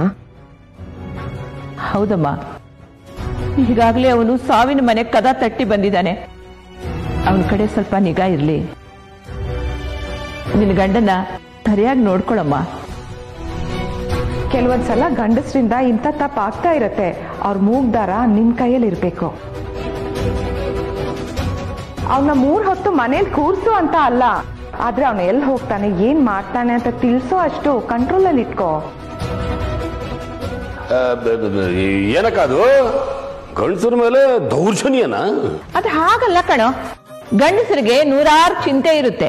ಹೌದಮ್ಮ, ಈಗಾಗಲೇ ಅವನು ಸಾವಿನ ಮನೆ ಕದ ತಟ್ಟಿ ಬಂದಿದ್ದಾನೆ. ಅವನ ಕಡೆ ಸ್ವಲ್ಪ ನಿಗಾ ಇರ್ಲಿ. ನಿನ್ನ ಗಂಡನ ಸರಿಯಾಗಿ ನೋಡ್ಕೊಳಮ್ಮ. ಕೆಲವೊಂದ್ಸಲ ಗಂಡಸ್ರಿಂದ ಇಂಥ ತಪ್ಪ ಆಗ್ತಾ ಇರತ್ತೆ. ಅವ್ರ ಮೂಗ್ದಾರ ನಿನ್ ಕೈಯಲ್ಲಿ ಇರ್ಬೇಕು. ಅವನ 3 ಹೊತ್ತು ಮನೇಲಿ ಕೂರ್ಸು ಅಂತ ಅಲ್ಲ, ಆದ್ರೆ ಅವನು ಎಲ್ಲಿ ಹೋಗ್ತಾನೆ, ಏನ್ ಮಾಡ್ತಾನೆ ಅಂತ ತಿಳಿಸೋ ಅಷ್ಟು ಕಂಟ್ರೋಲ್ ಅಲ್ಲಿ ಇಟ್ಕೋ. ಏನಕ್ಕದು ಗಂಡಸರ ಮೇಲೆ ದೌರ್ಜನ್ಯನಾ? ಅದು ಹಾಗಲ್ಲ ಕಣೋ. ಗಂಡಸರಿಗೆ 100 ಚಿಂತೆ ಇರುತ್ತೆ.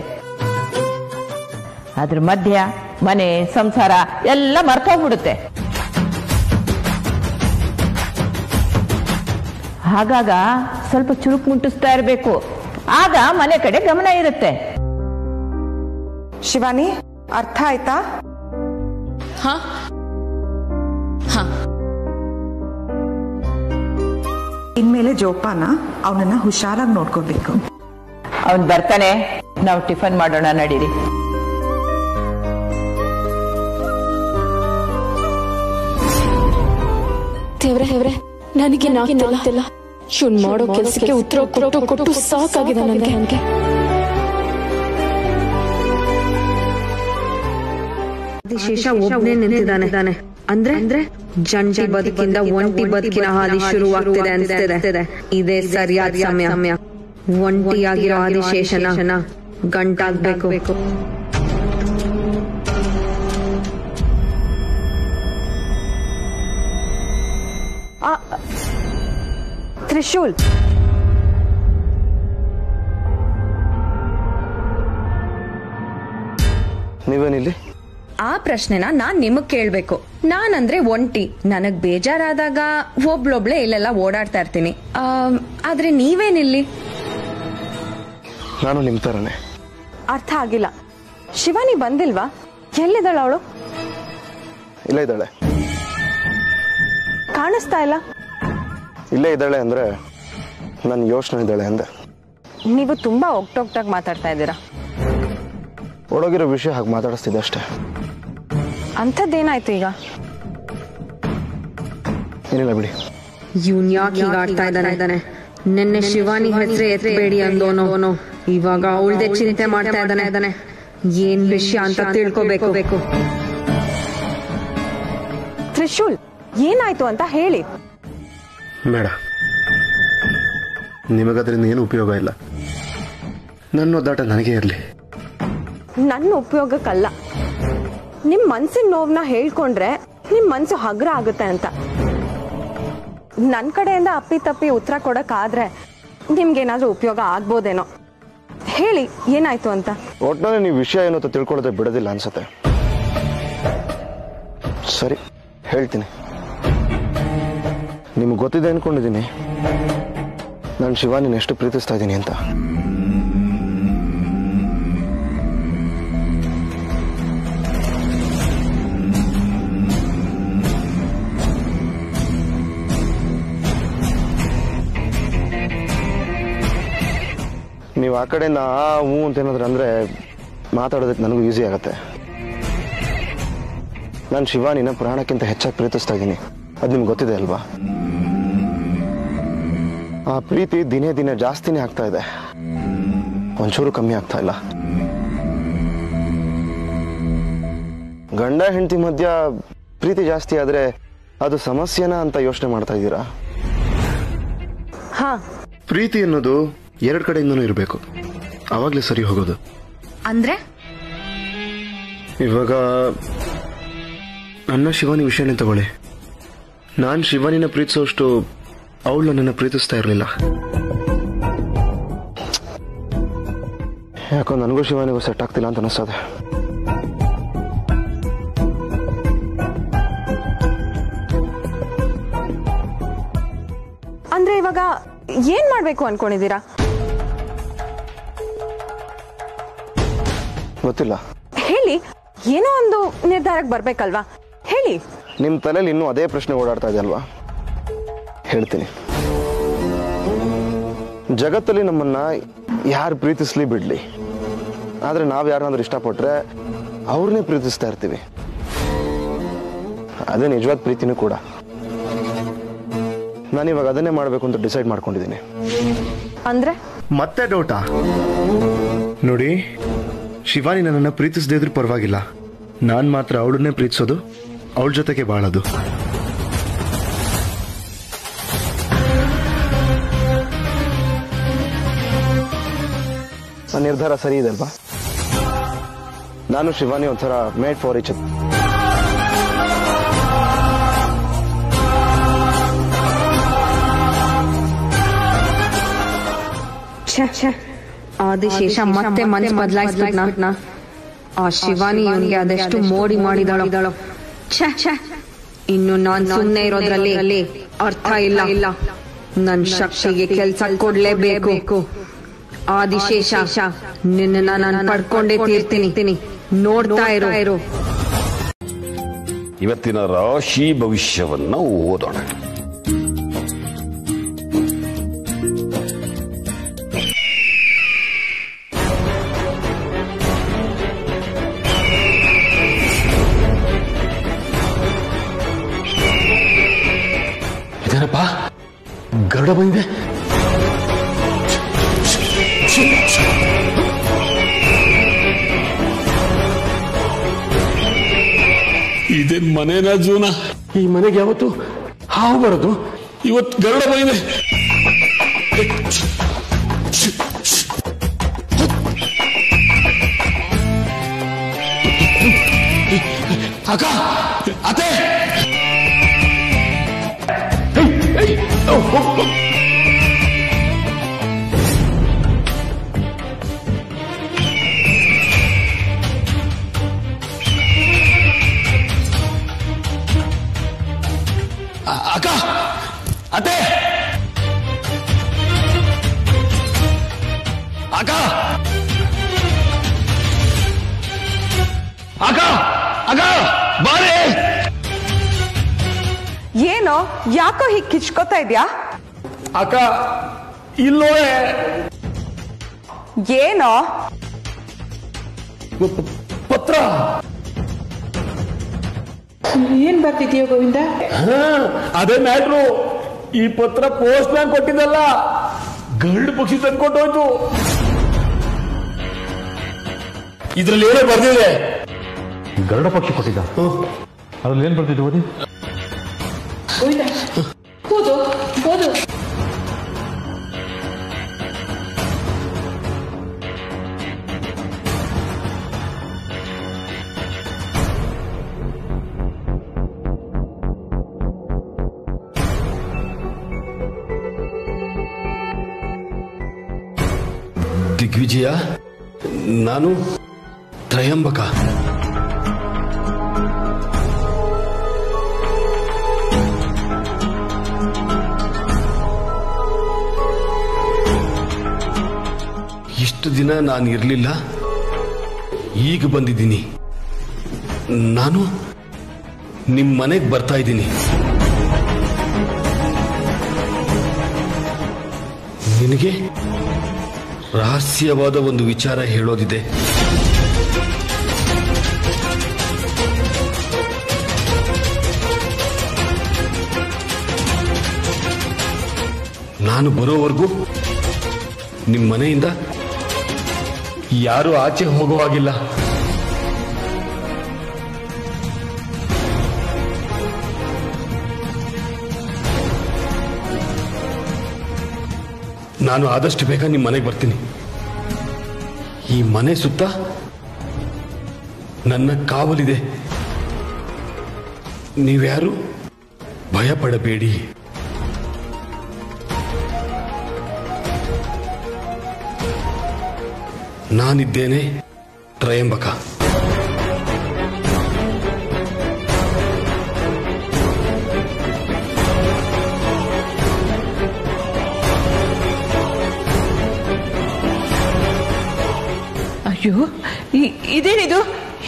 ಅದ್ರ ಮಧ್ಯ ಮನೆ ಸಂಸಾರ ಎಲ್ಲ ಮರ್ತೋಗ್ಬಿಡುತ್ತೆ. ಹಾಗಾಗ ಸ್ವಲ್ಪ ಚುರುಕು ಮುಟ್ಟಿಸ್ತಾ ಇರಬೇಕು. ಆಗ ಮನೆ ಕಡೆ ಗಮನ ಇರುತ್ತೆ. ಶಿವಾನಿ, ಅರ್ಥ ಆಯ್ತಾ? ಇನ್ಮೇಲೆ ಜೋಪಾನ, ಅವನನ್ನ ಹುಷಾರಾಗಿ ನೋಡ್ಕೋಬೇಕು. ಅವನ್ ಬರ್ತಾನೆ, ನಾವು ಟಿಫನ್ ಮಾಡೋಣ, ನಡೀರಿ. ದೇವ್ರೆ, ನನಗೆ ಆಗ್ತಿಲ್ಲ. ಶುನ್ ಮಾಡೋ ಕೆಲಸಕ್ಕೆ ಉತ್ತರ ಕೊಟ್ಟು ಸಾಕಾಗಿದೆ ನನಗೆ. ಆದಿಶೇಷ ಒಬ್ಬನೇ ನಿಂತಿದ್ದಾನೆ ಅಂದ್ರೆ ಜಂಟಿ ಬದುಕಿಂದ ಒಂಟಿ ಬದುಕಿನ ಹಾದಿ ಶುರುವಾಗ್ತಿದೆ ಅನ್ಸ್ತಿದೆ. ಇದೇ ಸರಿಯಾದ ಸಮಯ. ಒಂಟಿಯಾಗಿರೋ ಆದಿಶೇಷನ ಗಂಟಾಗ್ಬೇಕು. ತ್ರಿಶೂಲ್, ನೀವೇನಿಲ್ಲಿ? ಆ ಪ್ರಶ್ನೆನ ನಾನ್ ನಿಮಗ್ ಕೇಳ್ಬೇಕು. ನಾನಂದ್ರೆ ಒಂಟಿ. ನನಗ್ ಬೇಜಾರಾದಾಗ ಒಬ್ಳೊಬ್ಳೆ ಇಲ್ಲೆಲ್ಲ ಓಡಾಡ್ತಾ ಇರ್ತೀನಿ. ಆದ್ರೆ ನೀವೇನಿಲ್ಲಿ? ನಾನು ನಿಮ್ ತರನೇ. ಅರ್ಥ ಆಗಿಲ್ಲ. ಶಿವಾನಿ ಬಂದಿಲ್ವಾ? ಎಲ್ಲಿದ್ದಾಳ ಅವಳು? ಇಲ್ಲ ಇದ್ದಾಳೆ. ಕಾಣಿಸ್ತಾ ಇಲ್ಲ. ಇಲ್ಲೇ ಇದ್ದಾಳೆ ಅಂದ್ರೆ ನನ್ನ ಯೋಚನೆ ಇದ್ದಾಳೆ ಅಂದೆ. ನೀವು ತುಂಬಾ ಒಗ್ಟೊಗ್ಟಾಗಿ ಮಾತಾಡ್ತಾ ಇದ್ದೀರಾ. ಒಳಗಿರೋ ವಿಷಯ ಹಾಗೆ ಮಾತಾಡಿಸ್ತಿದ್ದೆ ಅಷ್ಟೇ. ಅಂಥದ್ದೇನಾಯ್ತು ಈಗ? ಏನಿಲ್ಲ ಬಿಡಿ. ಇವ್ನ್ ಯಾಕೆ ಹೀಗಾಡ್ತಾ ಇದ್ದಾನೆ? ನಿನ್ನೆ ಶಿವಾನಿ ಹೆಸರೇ ಎತ್ತಬೇಡಿ ಅಂದೋನು, ಇವಾಗ ಅವಳ್ದೆ ಚಿಂತೆ ಮಾಡ್ತಾ ಇದ್ದಾನೆ. ಏನ್ ವಿಷಯ ಅಂತ ತಿಳ್ಕೋಬೇಕು. ತ್ರಿಶೂಲ್, ಏನಾಯ್ತು ಅಂತ ಹೇಳಿ. ಬೇಡ, ನಿಮಗದ್ರಿಂದ ಏನು ಉಪಯೋಗ ಇಲ್ಲ. ನನ್ನ ಒದ್ದಾಟ ನನಗೆ ಇರಲಿ. ನನ್ನ ಉಪಯೋಗಕ್ಕಲ್ಲ, ನಿಮ್ ಮನ್ಸಿನ ನೋವನ್ನ ಹೇಳ್ಕೊಂಡ್ರೆ ನಿಮ್ ಮನ್ಸು ಹಗ್ರ ಆಗುತ್ತೆ ಅಂತ. ನನ್ ಕಡೆಯಿಂದ ಅಪ್ಪಿ ತಪ್ಪಿ ಉತ್ತರ ಕೊಡಕ್ಕಾದ್ರೆ ನಿಮ್ಗೇನಾದ್ರೂ ಉಪಯೋಗ ಆಗ್ಬೋದೇನೋ. ಹೇಳಿ, ಏನಾಯ್ತು ಅಂತ. ಒಟ್ನಲ್ಲಿ ನೀವು ವಿಷಯ ಏನು ಅಂತ ತಿಳ್ಕೊಳ್ಳೋದೇ ಬಿಡೋದಿಲ್ಲ ಅನ್ಸತ್ತೆ. ಸರಿ, ಹೇಳ್ತೀನಿ. ನಿಮ್ಗೆ ಗೊತ್ತಿದೆ ಅನ್ಕೊಂಡಿದ್ದೀನಿ ನಾನು ಶಿವಾನಿನ ಎಷ್ಟು ಪ್ರೀತಿಸ್ತಾ ಇದ್ದೀನಿ ಅಂತ. ನೀವು ಆ ಕಡೆಯಿಂದ ಹೂ ಅಂತ ಏನಾದ್ರು ಅಂದ್ರೆ ಮಾತಾಡೋದಕ್ಕೆ ನನಗೂ ಈಸಿ ಆಗತ್ತೆ. ನಾನು ಶಿವಾನಿನ ಪ್ರಾಣಕ್ಕಿಂತ ಹೆಚ್ಚಾಗಿ ಪ್ರೀತಿಸ್ತಾ ಇದ್ದೀನಿ. ಅದು ನಿಮ್ಗೆ ಗೊತ್ತಿದೆ ಅಲ್ವಾ? ಆ ಪ್ರೀತಿ ದಿನೇ ದಿನೇ ಜಾಸ್ತಿನೇ ಆಗ್ತಾ ಇದೆ, ಒಂಚೂರು ಕಮ್ಮಿ ಆಗ್ತಾ ಇಲ್ಲ. ಗಂಡ ಹೆಂಡತಿ ಮಧ್ಯ ಪ್ರೀತಿ ಜಾಸ್ತಿ ಆದ್ರೆ ಅದು ಸಮಸ್ಯೆನಾ ಅಂತ ಯೋಚನೆ ಮಾಡ್ತಾ ಇದ್ದೀರಾ? ಹಾ, ಪ್ರೀತಿ ಅನ್ನೋದು ಎರಡು ಕಡೆಯಿಂದನೂ ಇರಬೇಕು, ಅವಾಗ್ಲೇ ಸರಿ ಹೋಗೋದು. ಅಂದ್ರೆ ಇವಾಗ ನನ್ನ ಶಿವಾನಿ ವಿಷಯನೇ ತಗೊಳ್ಳಿ. ನಾನು ಶಿವಾನಿನ ಪ್ರೀತಿಸೋಷ್ಟು ಅವಳು ನನ್ನನ್ನು ಪ್ರೀತಿಸ್ತಾ ಇರಲಿಲ್ಲ. ಯಾಕೋ ನನಗೂ ಶಿವಾನಿಗೂ ಸೆಟ್ ಆಗ್ತಿಲ್ಲ ಅಂತ ಅನಿಸ್ತದೆ. ಅಂದ್ರೆ ಇವಾಗ ಏನ್ ಮಾಡ್ಬೇಕು ಅನ್ಕೊಂಡಿದ್ದೀರಾ? ಗೊತ್ತಿಲ್ಲ. ಹೇಳಿ, ಏನೋ ಒಂದು ನಿರ್ಧಾರಕ್ಕೆ ಬರ್ಬೇಕಲ್ವಾ? ಹೇಳಿ. ನಿಮ್ ತಲೆಯಲ್ಲಿ ಇನ್ನೂ ಅದೇ ಪ್ರಶ್ನೆ ಓಡಾಡ್ತಾ ಇದೆ ಅಲ್ವಾ? ಹೇಳ್ತೀನಿ. ಜಗತ್ತಲ್ಲಿ ನಮ್ಮನ್ನ ಯಾರು ಪ್ರೀತಿಸ್ಲಿ ಬಿಡ್ಲಿ, ಆದ್ರೆ ನಾವ್ ಯಾರನ್ನಾದ್ರೂ ಇಷ್ಟಪಟ್ರೆ ಅವ್ರನ್ನೇ ಪ್ರೀತಿಸ್ತಾ ಇರ್ತೀವಿ. ಅದೇ ನಿಜವಾದ ಪ್ರೀತಿನೂ ಕೂಡ. ನಾನಿವಾಗ ಅದನ್ನೇ ಮಾಡ್ಬೇಕು ಅಂತ ಡಿಸೈಡ್ ಮಾಡ್ಕೊಂಡಿದ್ದೀನಿ. ಅಂದ್ರೆ ಮತ್ತೆ ಡೌಟಾ? ನೋಡಿ, ಶಿವಾನಿ ನನ್ನನ್ನು ಪ್ರೀತಿಸದೇ ಇದ್ರೂ ಪರವಾಗಿಲ್ಲ, ನಾನ್ ಮಾತ್ರ ಅವಳನ್ನೇ ಪ್ರೀತಿಸೋದು, ಅವಳ ಜೊತೆಗೆ ಬಾಳೋದು. ನನ್ನ ನಿರ್ಧಾರ ಸರಿ ಇದೆ ಅಲ್ವಾ? ನಾನು ಶಿವಾನಿ ಒಂಥರ made for each other. Adishesha ಮತ್ತೆ ಮನಸ್ಸು ಬದಲಾಯಿಸ್ಬಿಟ್ನಾ? ಆ ಶಿವಾನಿ ಇವನಿಗೆ ಅದೆಷ್ಟು ಮೋಡಿ ಮಾಡಿದಾಳೋ. ಇನ್ನು ನಾನ್ ಸುಮ್ಮನೆ ಇರೋದ್ರಲ್ಲಿ ಅರ್ಥ ಇಲ್ಲ. ನನ್ ಶಕ್ತಿಗೆ ಕೆಲ್ಸ ಕೊಡ್ಲೇಬೇಕು. ಆದಿಶೇಷ, ನಿನ್ನ ನಾನು ಪಡ್ಕೊಂಡೇ ತೀರ್ತೀನಿ. ನೋಡ್ತಾ ಇರೋ. ಇವತ್ತಿನ ರಾಶಿ ಭವಿಷ್ಯವನ್ನ ಓದೋಣ. ಇದೇನಪ್ಪ, ಗರುಡ ಬಂದಿದೆ. ಇದೇನ್ ಮನೇನ ಜೂನ? ಈ ಮನೆಗೆ ಯಾವತ್ತು ಹಾವು ಬರೋದು? ಇವತ್ತು ಗರುಡ ಬಂದಿದೆ. ಅಕ್ಕ, ಅತ್ತೆ, ಅಕ್ಕ, ಅತ್ತೆ, ಅಕ್ಕ, ಅಕ್ಕ, ಅಕ್ಕ, ಬಾರೆ. ಏನೋ, ಯಾಕೋ ಹೀಗೆ ಕಿಚ್ಕೋತಾ ಇದ್ಯಾ? ಅಕ್ಕ, ಇಲ್ಲೋಳೆ. ಏನೋ ಪತ್ರ. ಏನ್ ಬರ್ತಿದ್ಯೋ ಗೋವಿಂದ? ಅದೇ ಮ್ಯಾಟ್ರು. ಈ ಪತ್ರ ಪೋಸ್ಟ್ ಮ್ಯಾನ್ ಕೊಟ್ಟಿದ್ದಲ್ಲ, ಗರುಡ ಪಕ್ಷಿ ತಂದ್ಕೊಟ್ಟೋಯ್ತು. ಇದ್ರಲ್ಲಿ ಏನೋ ಬರ್ದಿದೆ. ಗರುಡ ಪಕ್ಷಿ ಕೊಟ್ಟಿದ್ದ? ಅದ್ರಲ್ಲಿ ಏನ್ ಬರ್ತಿದ್ದು ಓದಿ? ಗೋವಿಂದ, ಓದು. ದಿಗ್ವಿಜಯ, ನಾನು ತ್ರಯಂಬಕ. ಇಷ್ಟು ದಿನ ನಾನು ಇರಲಿಲ್ಲ, ಈಗ ಬಂದಿದ್ದೀನಿ. ನಾನು ನಿಮ್ಮ ಮನೆಗೆ ಬರ್ತಾ ಇದ್ದೀನಿ. ನಿನಗೆ ರಹಸ್ಯವಾದ ಒಂದು ವಿಚಾರ ಹೇಳೋದಿದೆ. ನಾನು ಬರೋವರೆಗೂ ನಿಮ್ಮ ಮನೆಯಿಂದ ಯಾರು ಆಚೆ ಹೋಗುವಾಗಿಲ್ಲ. ನಾನು ಆದಷ್ಟು ಬೇಗ ನಿಮ್ಮ ಮನೆಗೆ ಬರ್ತೀನಿ. ಈ ಮನೆ ಸುತ್ತ ನನ್ನ ಕಾವಲಿದೆ. ನೀವ್ಯಾರು ಭಯ ಪಡಬೇಡಿ. ನಾನಿದ್ದೇನೆ ತ್ರಯಂಬಕ. ಅಯ್ಯೋ, ಇದೇನಿದು?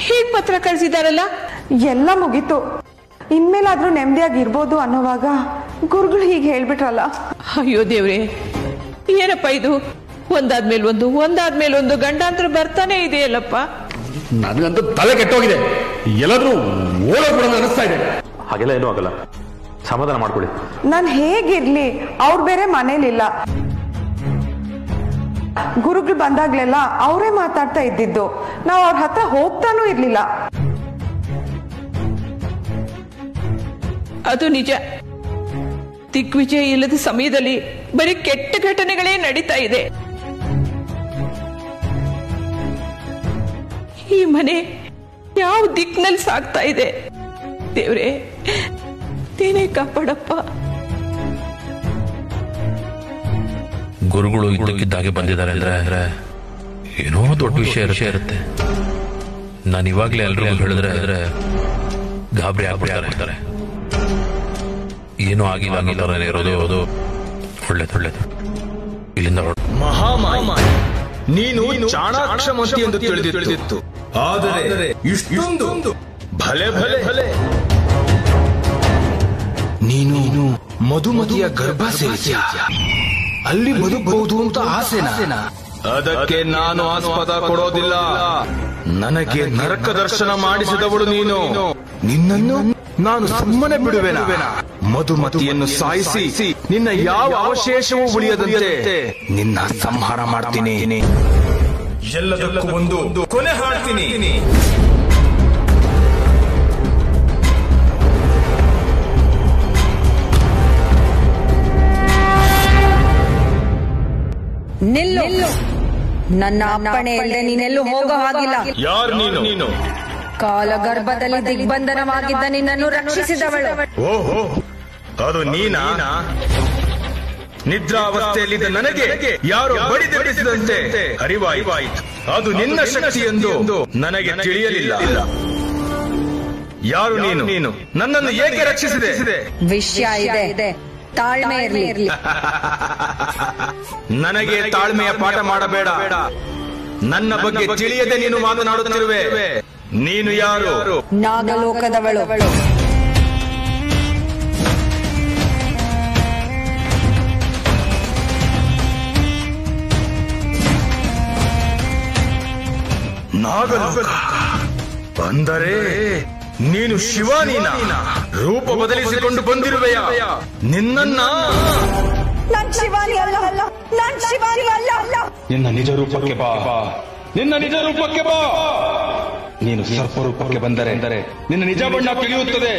ಹೀಗ್ ಪತ್ರ ಕಳ್ಸಿದಾರಲ್ಲ? ಎಲ್ಲ ಮುಗೀತು. ಇನ್ಮೇಲಾದ್ರೂ ನೆಮ್ಮದಿಯಾಗಿರ್ಬೋದು ಅನ್ನೋವಾಗ ಗುರುಗಳು ಹೀಗೆ ಹೇಳ್ಬಿಟ್ರಲ್ಲ. ಅಯ್ಯೋ ದೇವ್ರೆ, ಏನಪ್ಪ ಇದು? ಒಂದಾದ್ಮೇಲೊಂದು ಗಂಡಾಂತರ ಬರ್ತಾನೆ ಇದೆಯಲ್ಲಪ್ಪ. ನನಗಂತೂ ತಲೆ ಕೆಟ್ಟೋಗಿದೆ. ಎಲ್ಲಾದ್ರೂ ಓಡೋಗ್ಬಿಡೋಣ ಅನಿಸ್ತಾ ಇದೆ. ಹಾಗೆಲ್ಲ ಏನೂ ಆಗಲ್ಲ, ಸಮಾಧಾನ ಮಾಡ್ಕೊಳ್ಳಿ. ನಾನು ಹೇಗಿರ್ಲಿ, ಅವ್ರು ಬೇರೆ ಮನೇಲಿಲ್ಲ. ಗುರುಗಳು ಬಂದಾಗ್ಲೆಲ್ಲ ಅವರೇ ಮಾತಾಡ್ತಾ ಇದ್ದಿದ್ದು. ನಾವು ಅವ್ರ ಹತ್ರ ಹೋಗ್ತಾನೂ ಇರ್ಲಿಲ್ಲ. ಅದು ನಿಜ. ದಿಗ್ವಿಜಯ ಇಲ್ಲದ ಸಮಯದಲ್ಲಿ ಬರೀ ಕೆಟ್ಟ ಘಟನೆಗಳೇ ನಡೀತಾ ಇದೆ. ಈ ಮನೆ ಯಾವ ದಿಕ್ಕಿನಲ್ಲಿ ಸಾಗ್ತಾ ಇದೆ? ದೇವ್ರೆ, ನೀನೇ ಕಾಪಾಡಪ್ಪ. ಗುರುಗಳು ಇದ್ದಕ್ಕಿದ್ದಾಗೆ ಬಂದಿದ್ದಾರೆ ಅಂದ್ರೆ ಏನೋ ದೊಡ್ಡ ವಿಷಯ ಇರುತ್ತೆ. ನಾನು ಇವಾಗ್ಲೇ ಎಲ್ರಿಗೂ ಹೇಳಿದ್ರೆ ಗಾಬರಿ ಆಗ್ಬಿಡ್ತಾರೆ. ಏನೂ ಆಗಿಲ್ಲ ಇರೋದು ಒಳ್ಳೇದು. ಇಲ್ಲಿಂದ ಮಹಾಮಾಯಿ, ನೀನು ಚಾಣಾಕ್ಷಮತಿ ಎಂದು ತಿಳಿದಿತ್ತು. ಆದರೆ ಇಷ್ಟೊಂದು ಭಲೆ ಭಲೆ ಭಲೆ ನೀನು ಮಧುಮತಿಯ ಗರ್ಭ ಸೇರಿಸಿಯ. ಅಲ್ಲಿ ಬದುಕಬಹುದು ಅಂತ ಆಸೆನಾ? ಅದಕ್ಕೆ ನಾನು ಆಸ್ಪದ ಕೊಡೋದಿಲ್ಲ. ನನಗೆ ನರಕ ದರ್ಶನ ಮಾಡಿಸಿದವಳು ನೀನು. ನಿನ್ನನ್ನು ನಾನು ಸುಮ್ಮನೆ ಬಿಡುವೆನಾ? ಮಧುಮತಿಯನ್ನು ಸಾಯಿಸಿ ನಿನ್ನ ಯಾವ ಅವಶೇಷವೂ ಉಳಿಯದಂತೆ ನಿನ್ನ ಸಂಹಾರ ಮಾಡ್ತೀನಿ. ಎಲ್ಲದಕ್ಕೂ ಒಂದು ಕೊನೆ ಹಾಡ್ತೀನಿ. ನಿಲ್ಲು. ನನ್ನ ಅಪ್ಪಣೆ ಇಲ್ಲದೆ ನೀನೆಲ್ಲೂ ಹೋಗೋ ಹಾಗಿಲ್ಲ. ಯಾರು ನೀನು? ಕಾಲಗರ್ಭದಲ್ಲಿ ದಿಗ್ಬಂಧನವಾಗಿದ್ದ ನಿನ್ನನ್ನು ರಕ್ಷಿಸಿದವಳು. ಓಹೋ, ಅದು ನೀನಾ? ನಿದ್ರಾವಸ್ಥೆಯಲ್ಲಿದ್ದ ನನಗೆ ಯಾರೋ ಬಡಿದೆಬ್ಬಿಸಿದಂತೆ ಅರಿವಾಯಿತು. ಅದು ನಿನ್ನ ಶಕ್ತಿ ಎಂದು ನನಗೆ ತಿಳಿಯಲಿಲ್ಲ. ಯಾರು ನೀನು? ನನ್ನನ್ನು ಏಕೆ ರಕ್ಷಿಸಿದೆ? ವಿಷಯ ಇದೆ, ತಾಳ್ಮೆ ಇರಲಿ. ನನಗೆ ತಾಳ್ಮೆಯ ಪಾಠ ಮಾಡಬೇಡ. ನನ್ನ ಬಗ್ಗೆ ತಿಳಿಯದೆ ನೀನು ಮಾತನಾಡುತ್ತಿರುವೆ. ನೀನು ಯಾರು? ನಾಗಲೋಕದವಳು. ನಾಗಲೋಕ ಅಂದರೆ ನೀನು ಶಿವಾನಿನ ರೂಪ ಬದಲಿಸಿಕೊಂಡು ಬಂದಿರುವೆಯಾ? ನಿನ್ನನ್ನ ನಾನ್ ಶಿವಾನಿ ಅಲ್ಲ. ನಿನ್ನ ನಿಜ ರೂಪಕ್ಕೆ ಬಾ. ನಿನ್ನ ನಿಜ ರೂಪಕ್ಕೆ ಬಾ. ನೀನು ಸರ್ಪ ರೂಪಕ್ಕೆ ಬಂದರೆ ನಿನ್ನ ನಿಜ ಬಣ್ಣ ತಿಳಿಯುತ್ತದೆ.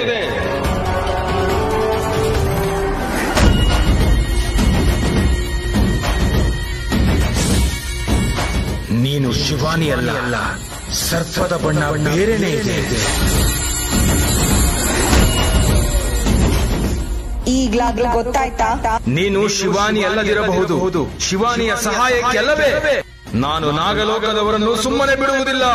ನೀನು ಶಿವಾನಿ ಅಲ್ಲ, ಸರ್ಪದ ಬಣ್ಣ ಬೇರೆನೇ ಇದೆ. ಈಗ್ಲಾಗ್ಲೂ ಗೊತ್ತಾಯ್ತಾ? ನೀನು ಶಿವಾನಿ ಅಲ್ಲದಿರಬಹುದು. ಶಿವಾನಿಯ ಸಹಾಯಕ್ಕೆಲ್ಲವೇ ನಾನು ನಾಗಲೋಕದವರನ್ನು ಸುಮ್ಮನೆ ಬಿಡುವುದಿಲ್ಲ.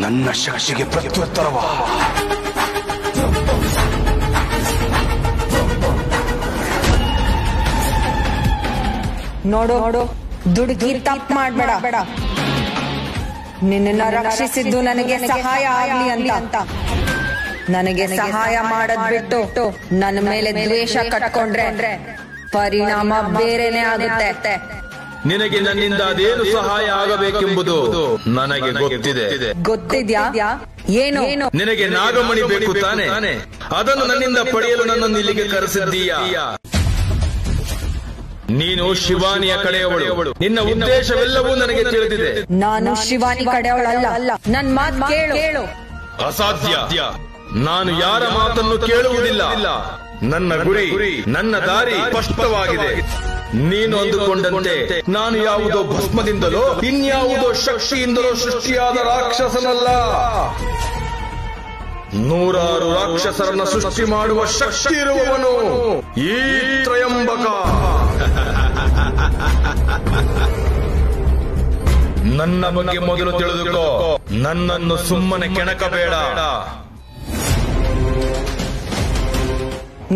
ನನ್ನ ಶಕ್ತಿಗೆ ಪ್ರತ್ಯುತ್ತರವಾ? ನೋಡು, ದುಡುಕಿ ತಪ್ಪು ಮಾಡ್ಬೇಡ. ನಿನ್ನ ರಕ್ಷಿಸಿದ್ದು ನನಗೆ ಸಹಾಯ ಆಗ್ಲಿ ಅಂತ. ನನಗೆ ಸಹಾಯ ಮಾಡದ್ ಬಿಟ್ಟು ನನ್ನ ಮೇಲೆ ದ್ವೇಷ ಕಟ್ಕೊಂಡ್ರೆ ಪರಿಣಾಮ ಬೇರೆನೆ ಆಗುತ್ತೆ. ನಿನಗೆ ನನ್ನಿಂದ ಅದೇನು ಸಹಾಯ ಆಗಬೇಕೆಂಬುದು ನನಗೆ ಗೊತ್ತಿದ್ಯಾ? ಏನು? ನಿನಗೆ ನಾಗಮಣಿ ಬೇಕು ತಾನೆ? ಅದನ್ನು ನನ್ನಿಂದ ಪಡೆಯಲು ನನ್ನನ್ನು ಇಲ್ಲಿಗೆ ಕರೆಸಿದ್ದೀಯಾ? ನೀನು ಶಿವಾನಿಯ ಕಡೆಯವಳು. ನಿನ್ನ ಉದ್ದೇಶವೆಲ್ಲವೂ ನನಗೆ ತಿಳಿದಿದೆ. ನಾನು ಶಿವಾನಿ ಕಡೆಯವಳಲ್ಲ. ನನ್ ಮಾತು ಕೇಳು. ಅಸಾಧ್ಯ. ನಾನು ಯಾರ ಮಾತನ್ನು ಕೇಳುವುದಿಲ್ಲ. ನನ್ನ ಗುರಿ, ನನ್ನ ದಾರಿ ಸ್ಪಷ್ಟವಾಗಿದೆ. ನೀನು ಅಂದುಕೊಂಡಂತೆ ನಾನು ಯಾವುದೋ ಭಸ್ಮದಿಂದಲೋ ಇನ್ಯಾವುದೋ ಶಕ್ತಿಯಿಂದಲೋ ಸೃಷ್ಟಿಯಾದ ರಾಕ್ಷಸನಲ್ಲ. 100 ರಾಕ್ಷಸರನ್ನ ಸೃಷ್ಟಿ ಮಾಡುವ ಶಕ್ತಿ ಇರುವವನು ಈ ತ್ರಯಂಬಕ. ನನ್ನ ಬಗ್ಗೆ ಮೊದಲು ತಿಳಿದುಕೋ. ನನ್ನನ್ನು ಸುಮ್ಮನೆ ಕೆಣಕಬೇಡ.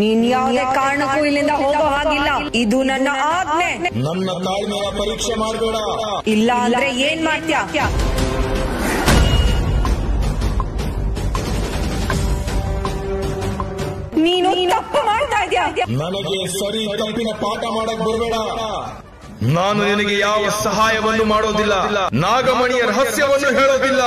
ನೀನ್ ಯಾವುದೇ ಕಾರಣಕ್ಕೂ ಇಲ್ಲಿಂದ ಹೋಗೋ ಹಾಗಿಲ್ಲ. ಇದು ನನ್ನ ಆಜ್ಞೆ. ನನ್ನ ತಾಳ್ಮೆಯ ಪರೀಕ್ಷೆ ಮಾಡಬೇಡ. ಇಲ್ಲ ಅಂದ್ರೆ ಏನ್ ಮಾಡ್ತೀಯ? ನೀನು ತಪ್ಪು ಮಾಡ್ತಾ ಇದ್ಯಾ. ನನಗೆ ಸರಿ ತಪ್ಪಿನ ಪಾಠ ಮಾಡಕ್ ಬರಬೇಡ. ನಾನು ನಿನಗೆ ಯಾವ ಸಹಾಯವನ್ನು ಮಾಡೋದಿಲ್ಲ. ನಾಗಮಣಿಯ ರಹಸ್ಯವನ್ನು ಹೇಳೋದಿಲ್ಲ.